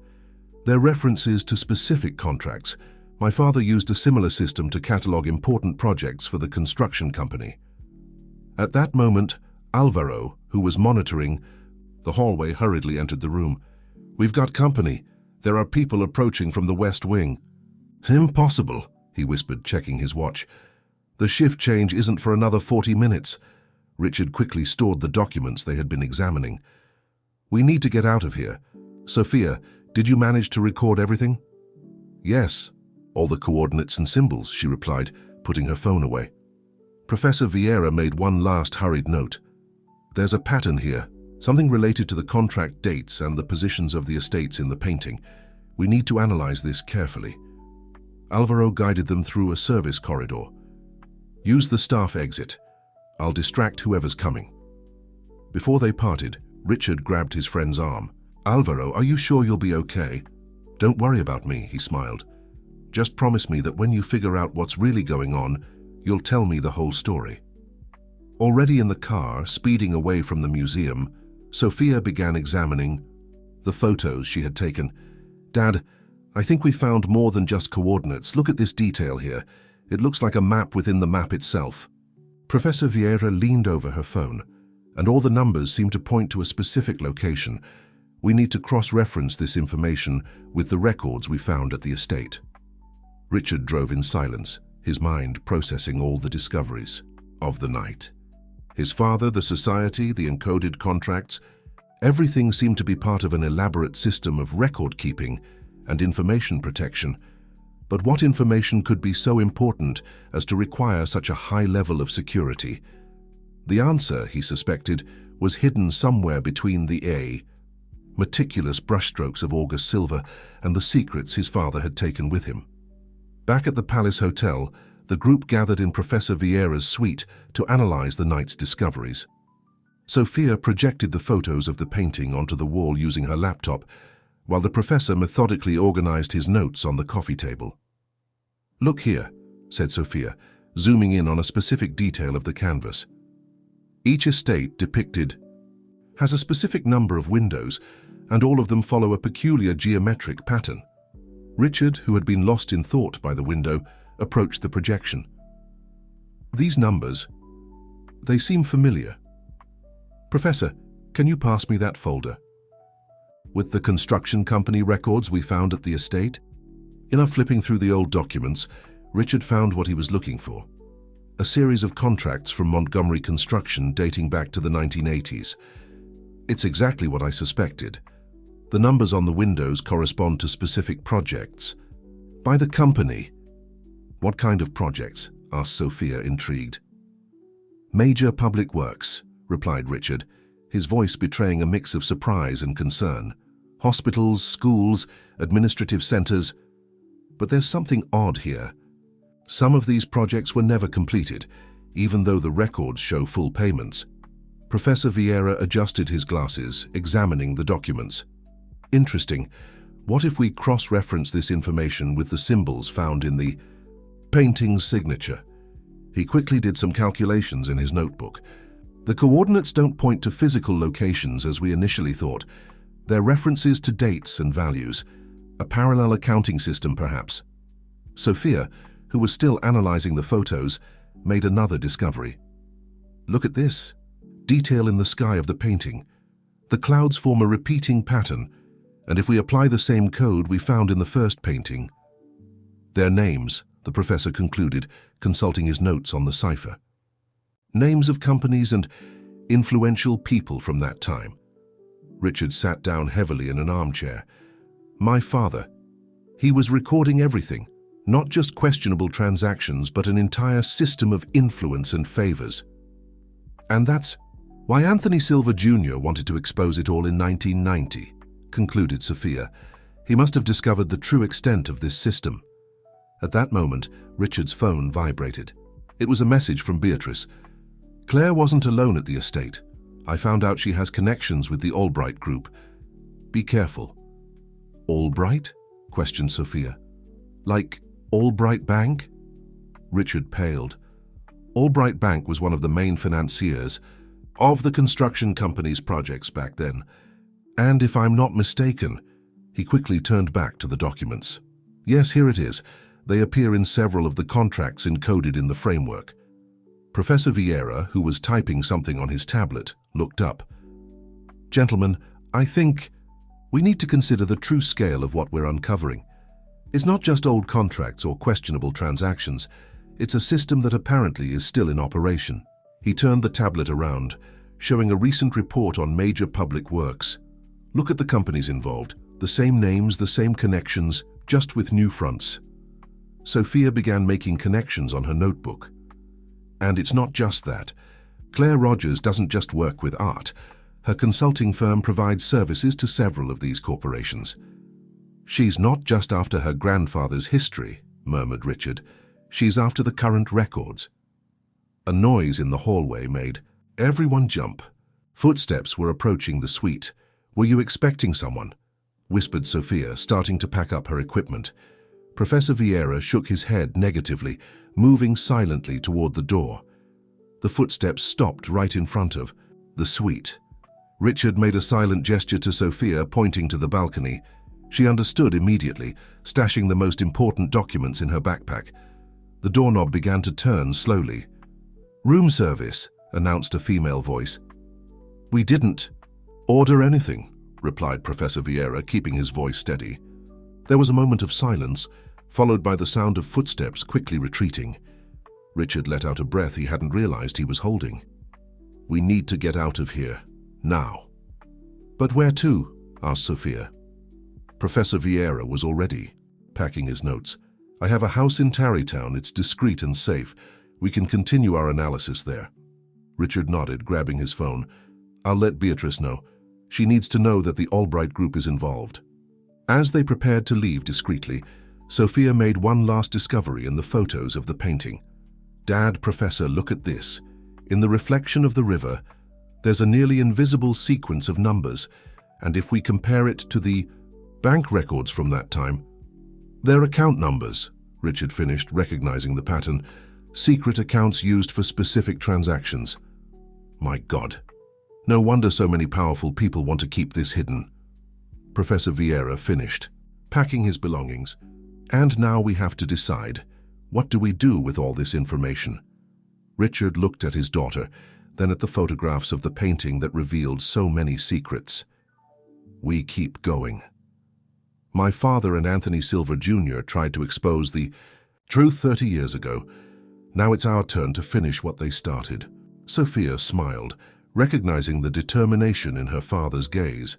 They're references to specific contracts. My father used a similar system to catalogue important projects for the construction company. At that moment, Alvaro, who was monitoring the hallway, hurriedly entered the room. We've got company. There are people approaching from the west wing. Impossible, he whispered, checking his watch. The shift change isn't for another 40 minutes. Richard quickly stored the documents they had been examining. We need to get out of here. Sophia, did you manage to record everything? Yes. All the coordinates and symbols, she replied, putting her phone away. Professor Vieira made one last hurried note. There's a pattern here, something related to the contract dates and the positions of the estates in the painting. We need to analyze this carefully. Alvaro guided them through a service corridor. Use the staff exit. I'll distract whoever's coming. Before they parted, Richard grabbed his friend's arm. Alvaro, are you sure you'll be okay? Don't worry about me, he smiled. Just promise me that when you figure out what's really going on, you'll tell me the whole story. Already in the car, speeding away from the museum, Sophia began examining the photos she had taken. Dad, I think we found more than just coordinates. Look at this detail here. It looks like a map within the map itself. Professor Vieira leaned over her phone, and all the numbers seemed to point to a specific location. We need to cross-reference this information with the records we found at the estate. Richard drove in silence, his mind processing all the discoveries of the night. His father, the society, the encoded contracts, everything seemed to be part of an elaborate system of record-keeping and information protection. But what information could be so important as to require such a high level of security? The answer, he suspected, was hidden somewhere between the meticulous brushstrokes of August Silva and the secrets his father had taken with him. Back at the Palace Hotel, the group gathered in Professor Vieira's suite to analyze the night's discoveries. Sophia projected the photos of the painting onto the wall using her laptop, while the professor methodically organized his notes on the coffee table. Look here, said Sophia, zooming in on a specific detail of the canvas. Each estate depicted has a specific number of windows, and all of them follow a peculiar geometric pattern. Richard, who had been lost in thought by the window, approached the projection. These numbers, they seem familiar. Professor, can you pass me that folder? With the construction company records we found at the estate? In our flipping through the old documents, Richard found what he was looking for. A series of contracts from Montgomery Construction dating back to the 1980s. It's exactly what I suspected. The numbers on the windows correspond to specific projects. By the company. What kind of projects? Asked Sophia, intrigued. Major public works, replied Richard, his voice betraying a mix of surprise and concern. Hospitals, schools, administrative centers. But there's something odd here. Some of these projects were never completed, even though the records show full payments. Professor Vieira adjusted his glasses, examining the documents. Interesting. What if we cross-reference this information with the symbols found in the painting's signature? He quickly did some calculations in his notebook. The coordinates don't point to physical locations as we initially thought. They're references to dates and values. A parallel accounting system, perhaps. Sophia, who was still analyzing the photos, made another discovery. Look at this. Detail in the sky of the painting. The clouds form a repeating pattern, and if we apply the same code we found in the first painting. Their names, the professor concluded, consulting his notes on the cipher. Names of companies and influential people from that time. Richard sat down heavily in an armchair. My father. He was recording everything, not just questionable transactions, but an entire system of influence and favors. And that's why Anthony Silva Jr. wanted to expose it all in 1990, concluded Sophia, He must have discovered the true extent of this system. At that moment, Richard's phone vibrated. It was a message from Beatrice. Claire wasn't alone at the estate. I found out she has connections with the Albright Group. Be careful. Albright? Questioned Sophia. Like Albright Bank? Richard paled. Albright Bank was one of the main financiers of the construction company's projects back then. And if I'm not mistaken, he quickly turned back to the documents. Yes, here it is. They appear in several of the contracts encoded in the framework. Professor Vieira, who was typing something on his tablet, looked up. Gentlemen, I think we need to consider the true scale of what we're uncovering. It's not just old contracts or questionable transactions. It's a system that apparently is still in operation. He turned the tablet around, showing a recent report on major public works. Look at the companies involved. The same names, the same connections, just with new fronts. Sophia began making connections on her notebook. And it's not just that. Claire Rogers doesn't just work with art. Her consulting firm provides services to several of these corporations. She's not just after her grandfather's history, murmured Richard. She's after the current records. A noise in the hallway made everyone jump. Footsteps were approaching the suite. Were you expecting someone? Whispered Sophia, starting to pack up her equipment. Professor Vieira shook his head negatively, moving silently toward the door. The footsteps stopped right in front of the suite. Richard made a silent gesture to Sophia, pointing to the balcony. She understood immediately, stashing the most important documents in her backpack. The doorknob began to turn slowly. "Room service," announced a female voice. "We didn't order anything," replied Professor Vieira, keeping his voice steady. There was a moment of silence, followed by the sound of footsteps quickly retreating. Richard let out a breath he hadn't realized he was holding. "We need to get out of here, now." "But where to?" asked Sophia. Professor Vieira was already packing his notes. "I have a house in Tarrytown. It's discreet and safe. We can continue our analysis there." Richard nodded, grabbing his phone. "I'll let Beatrice know. She needs to know that the Albright Group is involved." As they prepared to leave discreetly, Sophia made one last discovery in the photos of the painting. "Dad, Professor, look at this. In the reflection of the river, there's a nearly invisible sequence of numbers, and if we compare it to the bank records from that time, they're account numbers," Richard finished, recognizing the pattern. "Secret accounts used for specific transactions." "My God. No wonder so many powerful people want to keep this hidden." Professor Vieira finished, packing his belongings. "And now we have to decide, what do we do with all this information?" Richard looked at his daughter, then at the photographs of the painting that revealed so many secrets. "We keep going. My father and Anthony Silver Jr. tried to expose the truth 30 years ago. Now it's our turn to finish what they started." Sophia smiled, recognizing the determination in her father's gaze.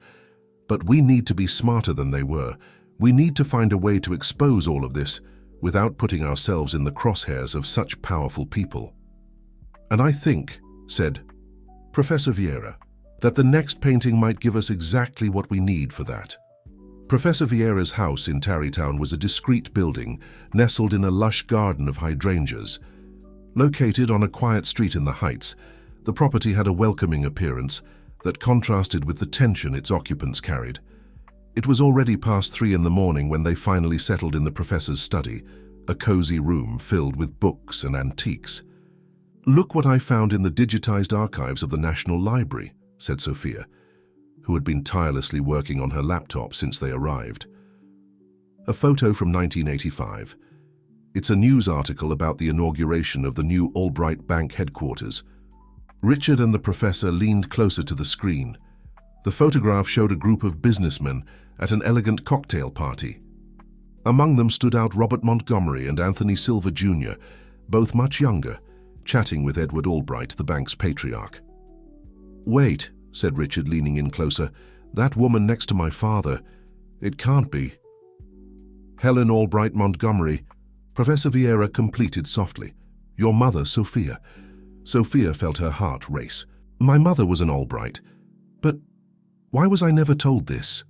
"But we need to be smarter than they were. We need to find a way to expose all of this without putting ourselves in the crosshairs of such powerful people." "And I think," said Professor Vieira, "that the next painting might give us exactly what we need for that." Professor Vieira's house in Tarrytown was a discreet building nestled in a lush garden of hydrangeas. Located on a quiet street in the Heights, the property had a welcoming appearance that contrasted with the tension its occupants carried. It was already past 3 in the morning when they finally settled in the professor's study, a cozy room filled with books and antiques. "Look what I found in the digitized archives of the National Library," said Sophia, who had been tirelessly working on her laptop since they arrived. A photo from 1985. It's a news article about the inauguration of the new Albright Bank headquarters. Richard and the professor leaned closer to the screen. The photograph showed a group of businessmen at an elegant cocktail party. Among them stood out Robert Montgomery and Anthony Silver Jr., both much younger, chatting with Edward Albright, the bank's patriarch. "Wait," said Richard, leaning in closer. "That woman next to my father. It can't be." "Helen Albright Montgomery," Professor Vieira completed softly. "Your mother, Sophia." Sophia felt her heart race. "My mother was an Albright. But why was I never told this?"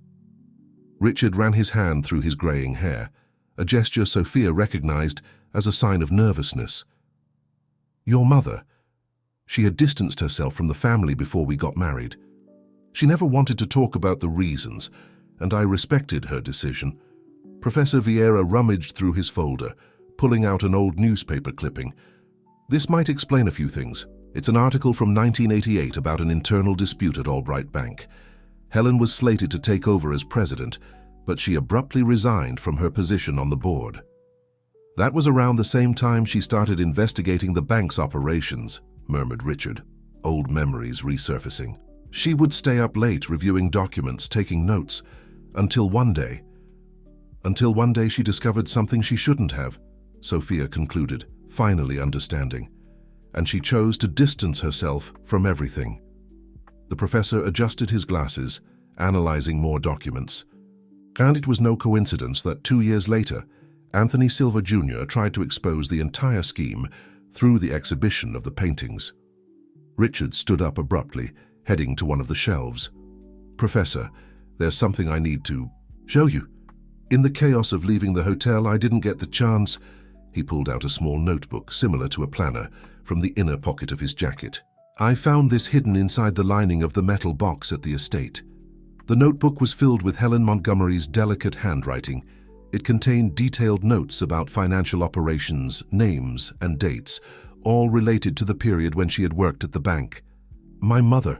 Richard ran his hand through his graying hair, a gesture Sophia recognized as a sign of nervousness. "Your mother. She had distanced herself from the family before we got married. She never wanted to talk about the reasons, and I respected her decision." Professor Vieira rummaged through his folder, pulling out an old newspaper clipping. "This might explain a few things. It's an article from 1988 about an internal dispute at Albright Bank. Helen was slated to take over as president, but she abruptly resigned from her position on the board. That was around the same time she started investigating the bank's operations," murmured Richard, old memories resurfacing. "She would stay up late reviewing documents, taking notes, until one day she discovered something she shouldn't have," Sophia concluded, finally understanding. "And she chose to distance herself from everything." The professor adjusted his glasses, analyzing more documents. And it was no coincidence that 2 years later, Anthony Silva Jr. tried to expose the entire scheme through the exhibition of the paintings. Richard stood up abruptly, heading to one of the shelves. "Professor, there's something I need to show you. In the chaos of leaving the hotel, I didn't get the chance." He pulled out a small notebook, similar to a planner, from the inner pocket of his jacket. "I found this hidden inside the lining of the metal box at the estate." The notebook was filled with Helen Montgomery's delicate handwriting. It contained detailed notes about financial operations, names, and dates, all related to the period when she had worked at the bank. "My mother,"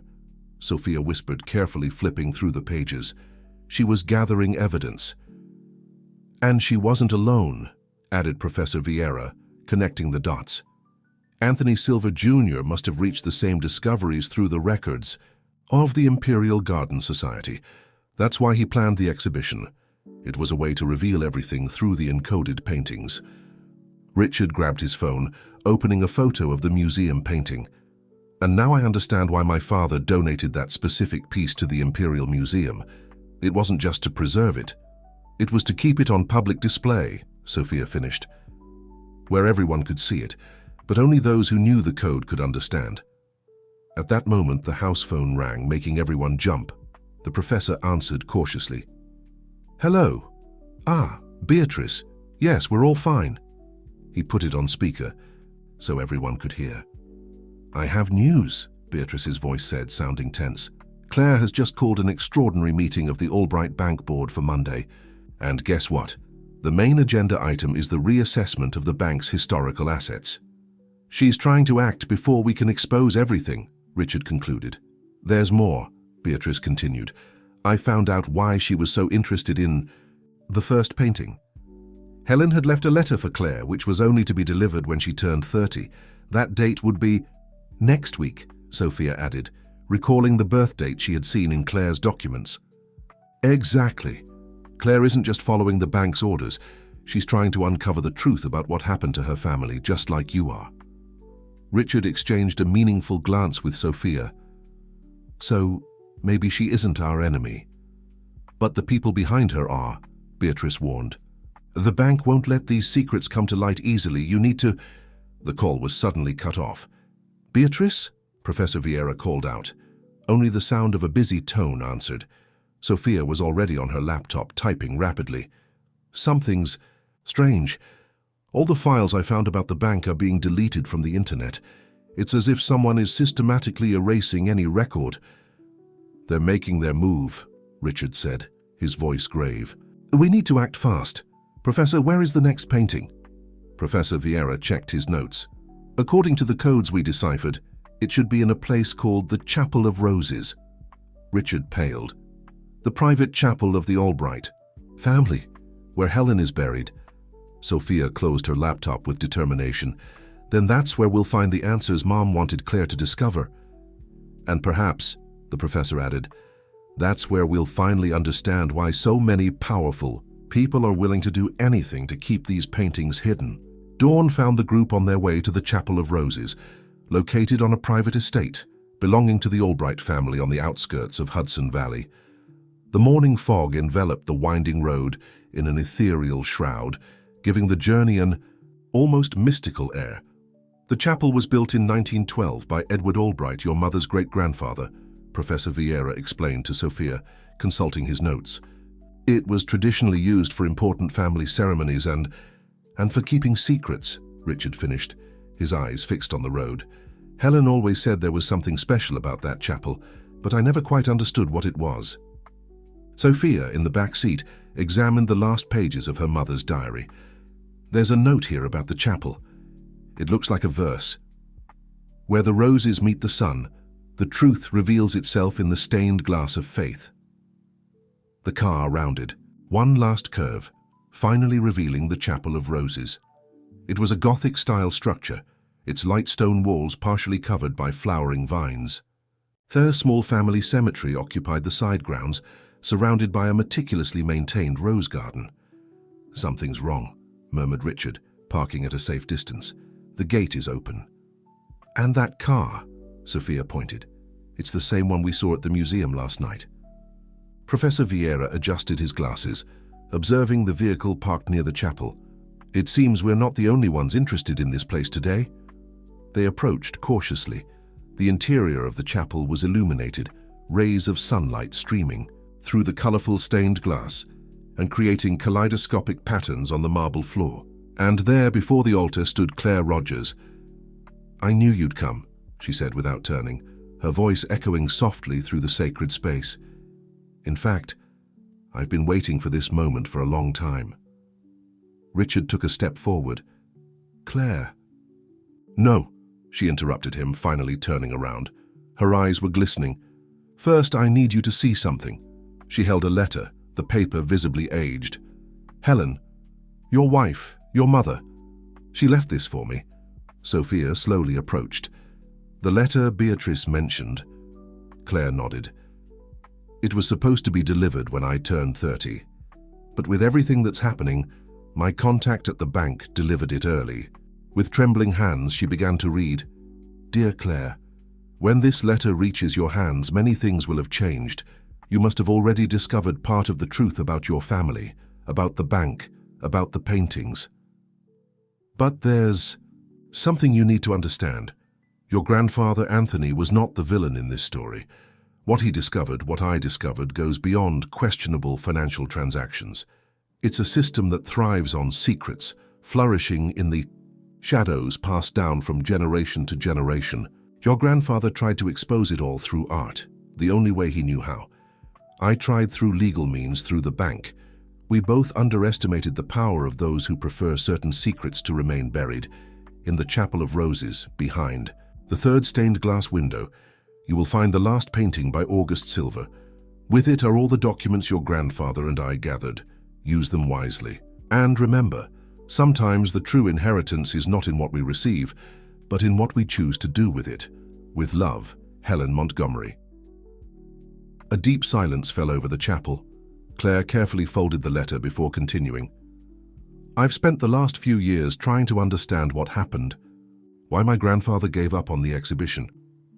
Sophia whispered, carefully flipping through the pages. "She was gathering evidence." "And she wasn't alone," added Professor Vieira, connecting the dots. "Anthony Silva Jr. must have reached the same discoveries through the records of the Imperial Garden Society. That's why he planned the exhibition. It was a way to reveal everything through the encoded paintings." Richard grabbed his phone, opening a photo of the museum painting. "And now I understand why my father donated that specific piece to the Imperial Museum. It wasn't just to preserve it. It was to keep it on public display," Sophia finished, "where everyone could see it, but only those who knew the code could understand." At that moment, the house phone rang, making everyone jump. The professor answered cautiously. "Hello. Ah, Beatrice. Yes, we're all fine." He put it on speaker, so everyone could hear. "I have news," Beatrice's voice said, sounding tense. "Claire has just called an extraordinary meeting of the Albright Bank Board for Monday. And guess what? The main agenda item is the reassessment of the bank's historical assets." "She's trying to act before we can expose everything," Richard concluded. "There's more," Beatrice continued. "I found out why she was so interested in the first painting. Helen had left a letter for Claire, which was only to be delivered when she turned 30. That date would be next week," Sophia added, recalling the birth date she had seen in Claire's documents. "Exactly. Claire isn't just following the bank's orders. She's trying to uncover the truth about what happened to her family, just like you are." Richard exchanged a meaningful glance with Sophia. "So, maybe she isn't our enemy. But the people behind her are," Beatrice warned. "The bank won't let these secrets come to light easily. You need to—" The call was suddenly cut off. "Beatrice?" Professor Vieira called out. Only the sound of a busy tone answered. Sophia was already on her laptop, typing rapidly. "Something's strange. All the files I found about the bank are being deleted from the internet. It's as if someone is systematically erasing any record." "They're making their move," Richard said, his voice grave. "We need to act fast. Professor, where is the next painting?" Professor Vieira checked his notes. "According to the codes we deciphered, it should be in a place called the Chapel of Roses." Richard paled. "The private chapel of the Albright family, where Helen is buried." Sophia closed her laptop with determination. "Then that's where we'll find the answers Mom wanted Claire to discover. And perhaps," the professor added, "that's where we'll finally understand why so many powerful people are willing to do anything to keep these paintings hidden." Dawn found the group on their way to the Chapel of Roses, located on a private estate belonging to the Albright family on the outskirts of Hudson Valley. The morning fog enveloped the winding road in an ethereal shroud, giving the journey an almost mystical air. "The chapel was built in 1912 by Edward Albright, your mother's great-grandfather," Professor Vieira explained to Sophia, consulting his notes. It was traditionally used for important family ceremonies and for keeping secrets, Richard finished, his eyes fixed on the road. Helen always said there was something special about that chapel, but I never quite understood what it was. Sophia, in the back seat, examined the last pages of her mother's diary. There's a note here about the chapel. It looks like a verse. Where the roses meet the sun, the truth reveals itself in the stained glass of faith. The car rounded, one last curve, finally revealing the Chapel of Roses. It was a Gothic-style structure, its light stone walls partially covered by flowering vines. Her small family cemetery occupied the side grounds, surrounded by a meticulously maintained rose garden. "Something's wrong," murmured Richard, parking at a safe distance. "The gate is open." "And that car," Sophia pointed. "It's the same one we saw at the museum last night." Professor Vieira adjusted his glasses, observing the vehicle parked near the chapel. "It seems we're not the only ones interested in this place today." They approached cautiously. The interior of the chapel was illuminated, rays of sunlight streaming through the colorful stained glass and creating kaleidoscopic patterns on the marble floor. And there, before the altar, stood Claire Rogers. "I knew you'd come," she said without turning, her voice echoing softly through the sacred space. "In fact, I've been waiting for this moment for a long time." Richard took a step forward. "Claire." "No," she interrupted him, finally turning around. Her eyes were glistening. "First, I need you to see something." She held a letter, the paper visibly aged. "Helen, your wife, your mother. She left this for me." Sophia slowly approached. "The letter Beatrice mentioned." Claire nodded. "It was supposed to be delivered when I turned 30. But with everything that's happening, my contact at the bank delivered it early." With trembling hands, she began to read. "Dear Claire, when this letter reaches your hands, many things will have changed. You must have already discovered part of the truth about your family, about the bank, about the paintings. But there's something you need to understand. Your grandfather, Anthony, was not the villain in this story. What he discovered, what I discovered, goes beyond questionable financial transactions. It's a system that thrives on secrets, flourishing in the shadows passed down from generation to generation. Your grandfather tried to expose it all through art, the only way he knew how. I tried through legal means, through the bank. We both underestimated the power of those who prefer certain secrets to remain buried. In the Chapel of Roses, behind the third stained glass window, you will find the last painting by August Silver. With it are all the documents your grandfather and I gathered. Use them wisely. And remember, sometimes the true inheritance is not in what we receive, but in what we choose to do with it. With love, Helen Montgomery." A deep silence fell over the chapel. Claire carefully folded the letter before continuing. "I've spent the last few years trying to understand what happened. Why my grandfather gave up on the exhibition.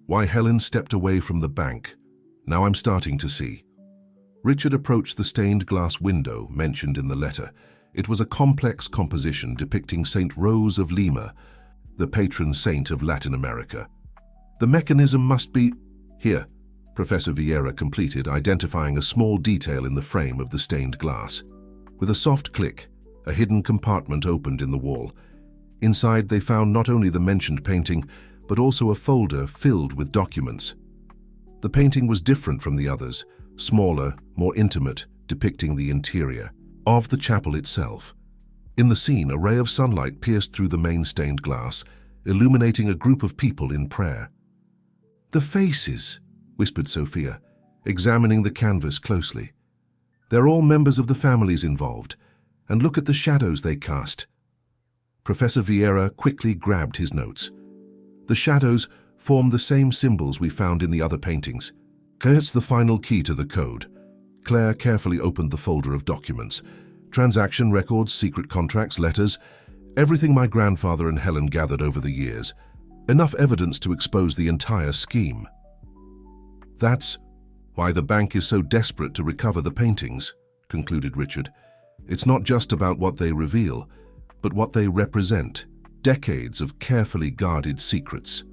Why Helen stepped away from the bank. Now I'm starting to see." Richard approached the stained glass window mentioned in the letter. It was a complex composition depicting Saint Rose of Lima, the patron saint of Latin America. "The mechanism must be here," Professor Vieira completed, identifying a small detail in the frame of the stained glass. With a soft click, a hidden compartment opened in the wall. Inside they found not only the mentioned painting, but also a folder filled with documents. The painting was different from the others, smaller, more intimate, depicting the interior of the chapel itself. In the scene, a ray of sunlight pierced through the main stained glass, illuminating a group of people in prayer. "The faces," whispered Sophia, examining the canvas closely. "They're all members of the families involved, and look at the shadows they cast." Professor Vieira quickly grabbed his notes. "The shadows form the same symbols we found in the other paintings. It's the final key to the code." Claire carefully opened the folder of documents. Transaction records, secret contracts, letters, everything my grandfather and Helen gathered over the years. Enough evidence to expose the entire scheme. "That's why the bank is so desperate to recover the paintings," concluded Richard. "It's not just about what they reveal, but what they represent. Decades of carefully guarded secrets."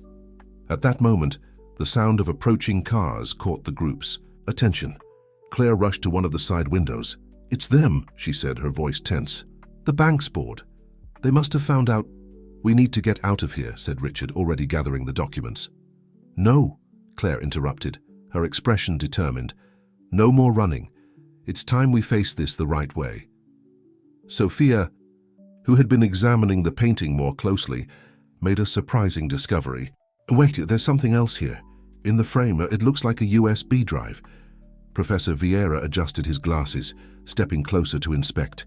At that moment, the sound of approaching cars caught the group's attention. Claire rushed to one of the side windows. "It's them," she said, her voice tense. "The bank's board. They must have found out—" "We need to get out of here," said Richard, already gathering the documents. "No," Claire interrupted, her expression determined. "No more running. It's time we face this the right way." Sophia, who had been examining the painting more closely, made a surprising discovery. "Wait, there's something else here. In the frame, it looks like a USB drive." Professor Vieira adjusted his glasses, stepping closer to inspect.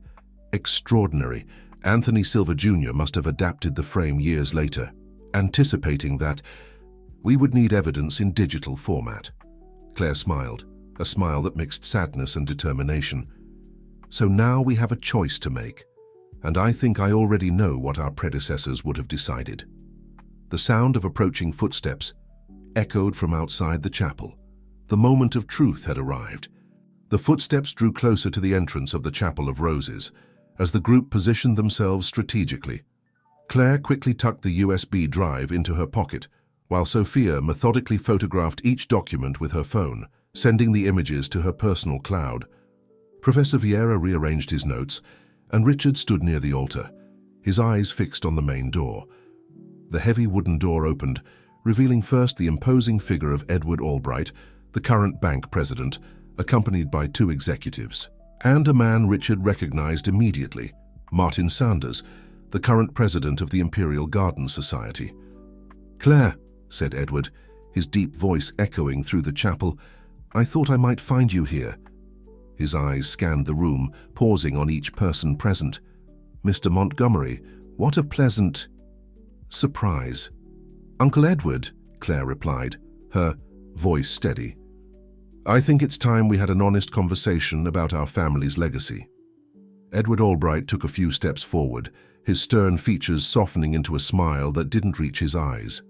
Extraordinary. Anthony Silva Jr. must have adapted the frame years later, anticipating that we would need evidence in digital format. Claire smiled, a smile that mixed sadness and determination. "So now we have a choice to make, and I think I already know what our predecessors would have decided." The sound of approaching footsteps echoed from outside the chapel. The moment of truth had arrived. The footsteps drew closer to the entrance of the Chapel of Roses, as the group positioned themselves strategically. Claire quickly tucked the USB drive into her pocket, while Sophia methodically photographed each document with her phone, sending the images to her personal cloud. Professor Vieira rearranged his notes, and Richard stood near the altar, his eyes fixed on the main door. The heavy wooden door opened, revealing first the imposing figure of Edward Albright, the current bank president, accompanied by two executives, and a man Richard recognized immediately, Martin Sanders, the current president of the Imperial Garden Society. "Claire," said Edward, his deep voice echoing through the chapel, "I thought I might find you here." His eyes scanned the room, pausing on each person present. "Mr. Montgomery, what a pleasant surprise." "Uncle Edward," Claire replied, her voice steady. "I think it's time we had an honest conversation about our family's legacy." Edward Albright took a few steps forward, his stern features softening into a smile that didn't reach his eyes.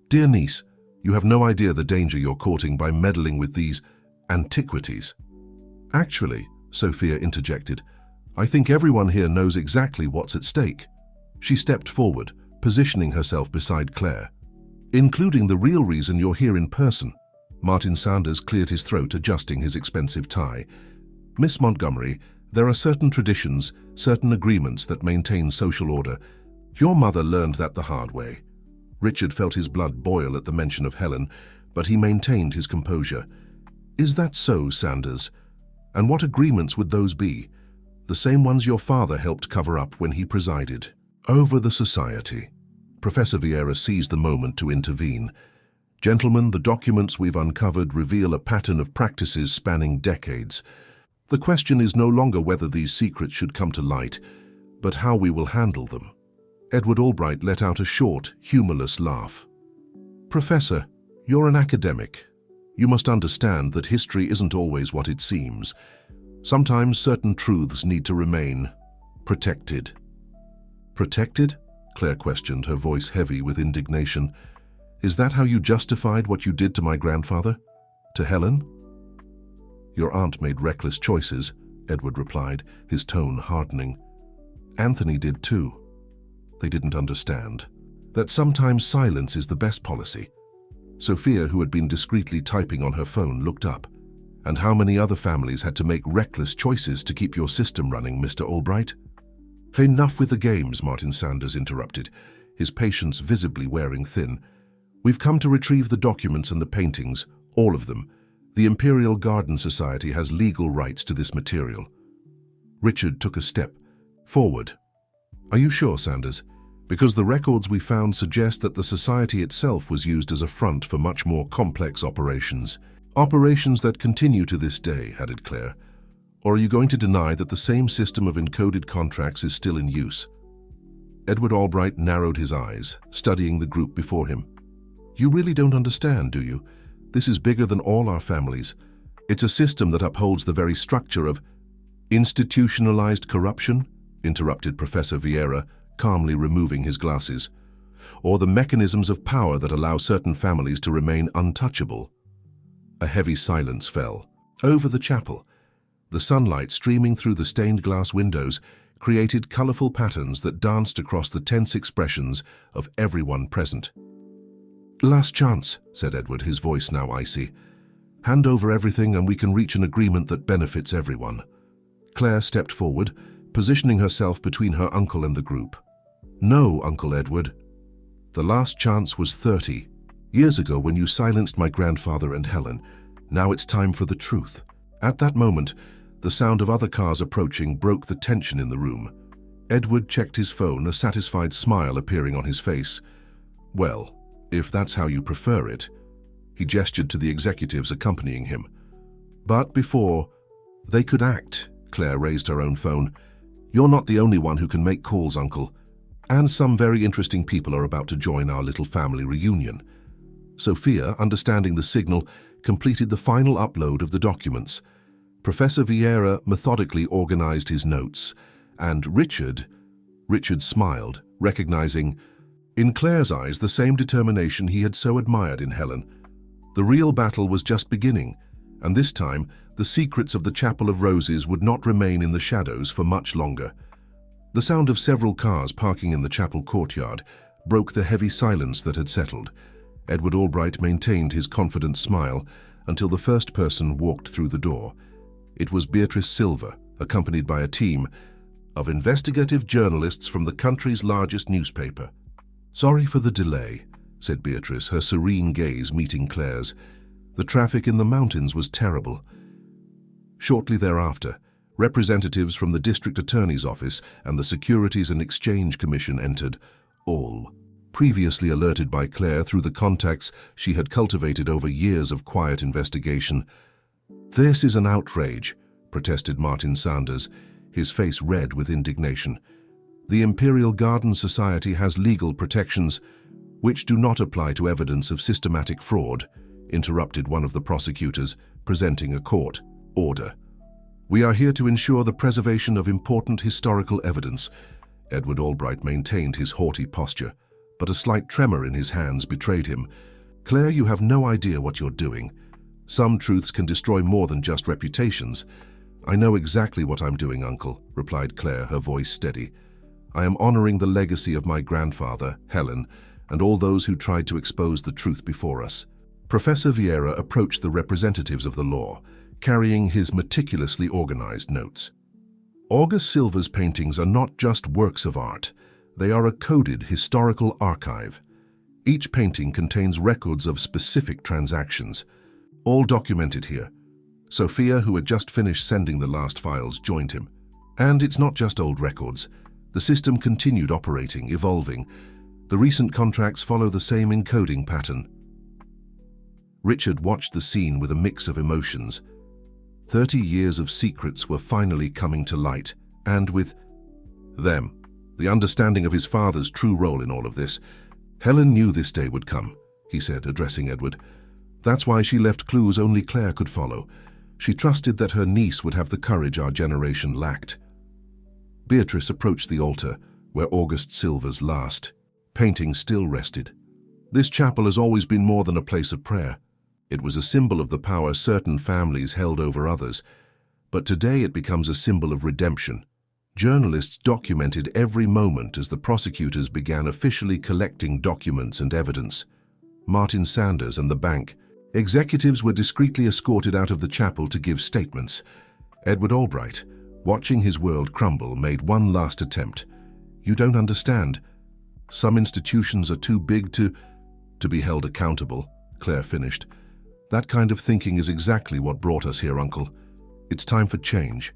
"Dear niece, you have no idea the danger you're courting by meddling with these antiquities." "Actually," Sophia interjected, "I think everyone here knows exactly what's at stake." She stepped forward, positioning herself beside Claire. "Including the real reason you're here in person." Martin Sanders cleared his throat, adjusting his expensive tie. "Miss Montgomery, there are certain traditions, certain agreements that maintain social order. Your mother learned that the hard way." Richard felt his blood boil at the mention of Helen, but he maintained his composure. "Is that so, Sanders? And what agreements would those be? The same ones your father helped cover up when he presided over the society." Professor Vieira seized the moment to intervene. "Gentlemen, the documents we've uncovered reveal a pattern of practices spanning decades. The question is no longer whether these secrets should come to light, but how we will handle them." Edward Albright let out a short, humorless laugh. "Professor, you're an academic. You must understand that history isn't always what it seems. Sometimes certain truths need to remain protected." "Protected?" Claire questioned, her voice heavy with indignation. "Is that how you justified what you did to my grandfather? To Helen?" "Your aunt made reckless choices," Edward replied, his tone hardening. "Anthony did too. They didn't understand that sometimes silence is the best policy." Sophia, who had been discreetly typing on her phone, looked up. "And how many other families had to make reckless choices to keep your system running, Mr. Albright?" "Enough with the games," Martin Sanders interrupted, his patience visibly wearing thin. "We've come to retrieve the documents and the paintings, all of them. The Imperial Garden Society has legal rights to this material." Richard took a step forward. "Are you sure, Sanders? Because the records we found suggest that the society itself was used as a front for much more complex operations. Operations that continue to this day," added Claire. "Or are you going to deny that the same system of encoded contracts is still in use?" Edward Albright narrowed his eyes, studying the group before him. "You really don't understand, do you? This is bigger than all our families. It's a system that upholds the very structure of—" "Institutionalized corruption?" interrupted Professor Vieira, calmly removing his glasses. "Or the mechanisms of power that allow certain families to remain untouchable." A heavy silence fell over the chapel. The sunlight streaming through the stained glass windows created colorful patterns that danced across the tense expressions of everyone present. "Last chance," said Edward, his voice now icy. "Hand over everything and we can reach an agreement that benefits everyone." Claire stepped forward, positioning herself between her uncle and the group. "No, Uncle Edward. The last chance was 30 years ago when you silenced my grandfather and Helen. Now it's time for the truth." At that moment, the sound of other cars approaching broke the tension in the room. Edward checked his phone, a satisfied smile appearing on his face. "Well, if that's how you prefer it." He gestured to the executives accompanying him. But before they could act, Claire raised her own phone. "You're not the only one who can make calls, Uncle. And some very interesting people are about to join our little family reunion." Sophia, understanding the signal, completed the final upload of the documents. Professor Vieira methodically organized his notes, and Richard smiled, recognizing, in Claire's eyes, the same determination he had so admired in Helen. The real battle was just beginning, and this time, the secrets of the Chapel of Roses would not remain in the shadows for much longer. The sound of several cars parking in the chapel courtyard broke the heavy silence that had settled. Edward Albright maintained his confident smile until the first person walked through the door. It was Beatrice Silver, accompanied by a team of investigative journalists from the country's largest newspaper. "Sorry for the delay," said Beatrice, her serene gaze meeting Claire's. "The traffic in the mountains was terrible." Shortly thereafter, representatives from the District Attorney's Office and the Securities and Exchange Commission entered, all previously alerted by Claire through the contacts she had cultivated over years of quiet investigation. "This is an outrage," protested Martin Sanders, his face red with indignation. "The Imperial Garden Society has legal protections which do not apply to evidence of systematic fraud," interrupted one of the prosecutors, presenting a court order. "We are here to ensure the preservation of important historical evidence." Edward Albright maintained his haughty posture, but a slight tremor in his hands betrayed him. "Claire, you have no idea what you're doing. Some truths can destroy more than just reputations." "I know exactly what I'm doing, Uncle," replied Claire, her voice steady. "I am honoring the legacy of my grandfather, Helen, and all those who tried to expose the truth before us." Professor Vieira approached the representatives of the law, carrying his meticulously organized notes. August Silver's paintings are not just works of art. They are a coded historical archive. Each painting contains records of specific transactions, all documented here. Sophia, who had just finished sending the last files, joined him. And it's not just old records. The system continued operating, evolving. The recent contracts follow the same encoding pattern. Richard watched the scene with a mix of emotions. 30 years of secrets were finally coming to light, and with them, the understanding of his father's true role in all of this. "Helen knew this day would come," he said, addressing Edward. "That's why she left clues only Claire could follow. She trusted that her niece would have the courage our generation lacked." Beatrice approached the altar, where August Silver's last painting still rested. This chapel has always been more than a place of prayer. It was a symbol of the power certain families held over others, but today it becomes a symbol of redemption. Journalists documented every moment as the prosecutors began officially collecting documents and evidence. Martin Sanders and the bank executives were discreetly escorted out of the chapel to give statements. Edward Albright, watching his world crumble, made one last attempt. "You don't understand. Some institutions are too big to be held accountable," Claire finished. "That kind of thinking is exactly what brought us here, Uncle. It's time for change."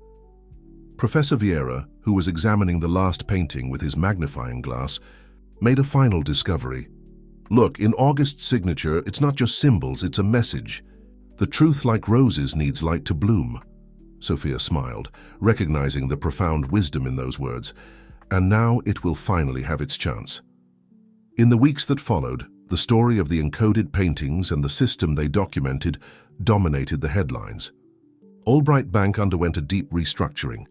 Professor Vieira, who was examining the last painting with his magnifying glass, made a final discovery. "Look, in August's signature, it's not just symbols, it's a message. The truth, like roses, needs light to bloom." Sophia smiled, recognizing the profound wisdom in those words. "And now it will finally have its chance." In the weeks that followed, the story of the encoded paintings and the system they documented dominated the headlines. Albright Bank underwent a deep restructuring,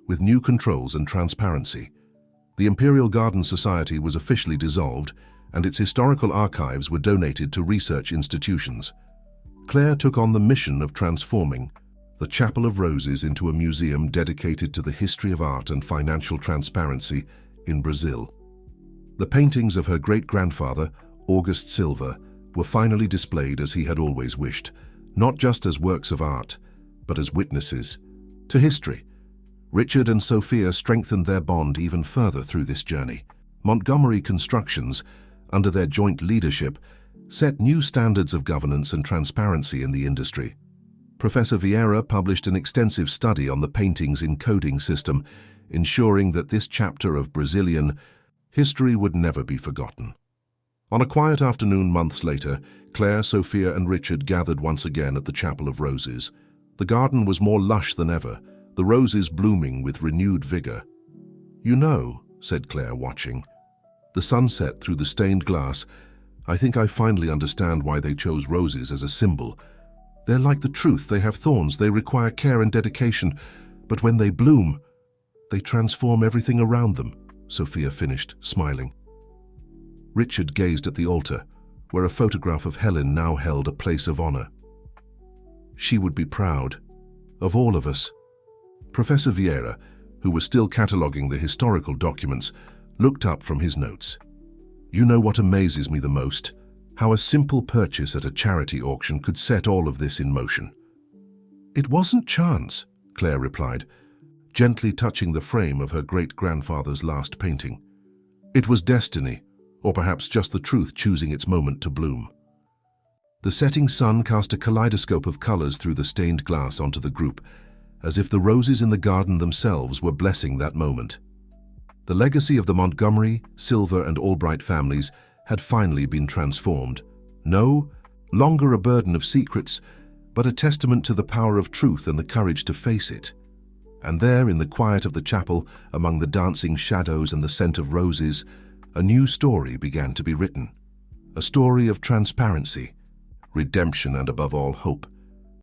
with new controls and transparency. The Imperial Garden Society was officially dissolved, and its historical archives were donated to research institutions. Claire took on the mission of transforming the Chapel of Roses into a museum dedicated to the history of art and financial transparency in Brazil. The paintings of her great-grandfather, August Silver, were finally displayed as he had always wished, not just as works of art, but as witnesses to history. Richard and Sophia strengthened their bond even further through this journey. Montgomery Constructions, under their joint leadership, set new standards of governance and transparency in the industry. Professor Vieira published an extensive study on the painting's encoding system, ensuring that this chapter of Brazilian history would never be forgotten. On a quiet afternoon months later, Claire, Sophia and Richard gathered once again at the Chapel of Roses. The garden was more lush than ever, the roses blooming with renewed vigor. "You know," said Claire, watching the sunset through the stained glass, "I think I finally understand why they chose roses as a symbol. They're like the truth, they have thorns, they require care and dedication, but when they bloom, they transform everything around them," Sophia finished, smiling. Richard gazed at the altar, where a photograph of Helen now held a place of honor. "She would be proud. Of all of us." Professor Vieira, who was still cataloging the historical documents, looked up from his notes. "You know what amazes me the most? How a simple purchase at a charity auction could set all of this in motion." "It wasn't chance," Claire replied, gently touching the frame of her great-grandfather's last painting. "It was destiny, or perhaps just the truth choosing its moment to bloom." The setting sun cast a kaleidoscope of colors through the stained glass onto the group, as if the roses in the garden themselves were blessing that moment. The legacy of the Montgomery, Silver and Albright families had finally been transformed. No longer a burden of secrets, but a testament to the power of truth and the courage to face it. And there, in the quiet of the chapel, among the dancing shadows and the scent of roses, a new story began to be written. A story of transparency, redemption and above all hope.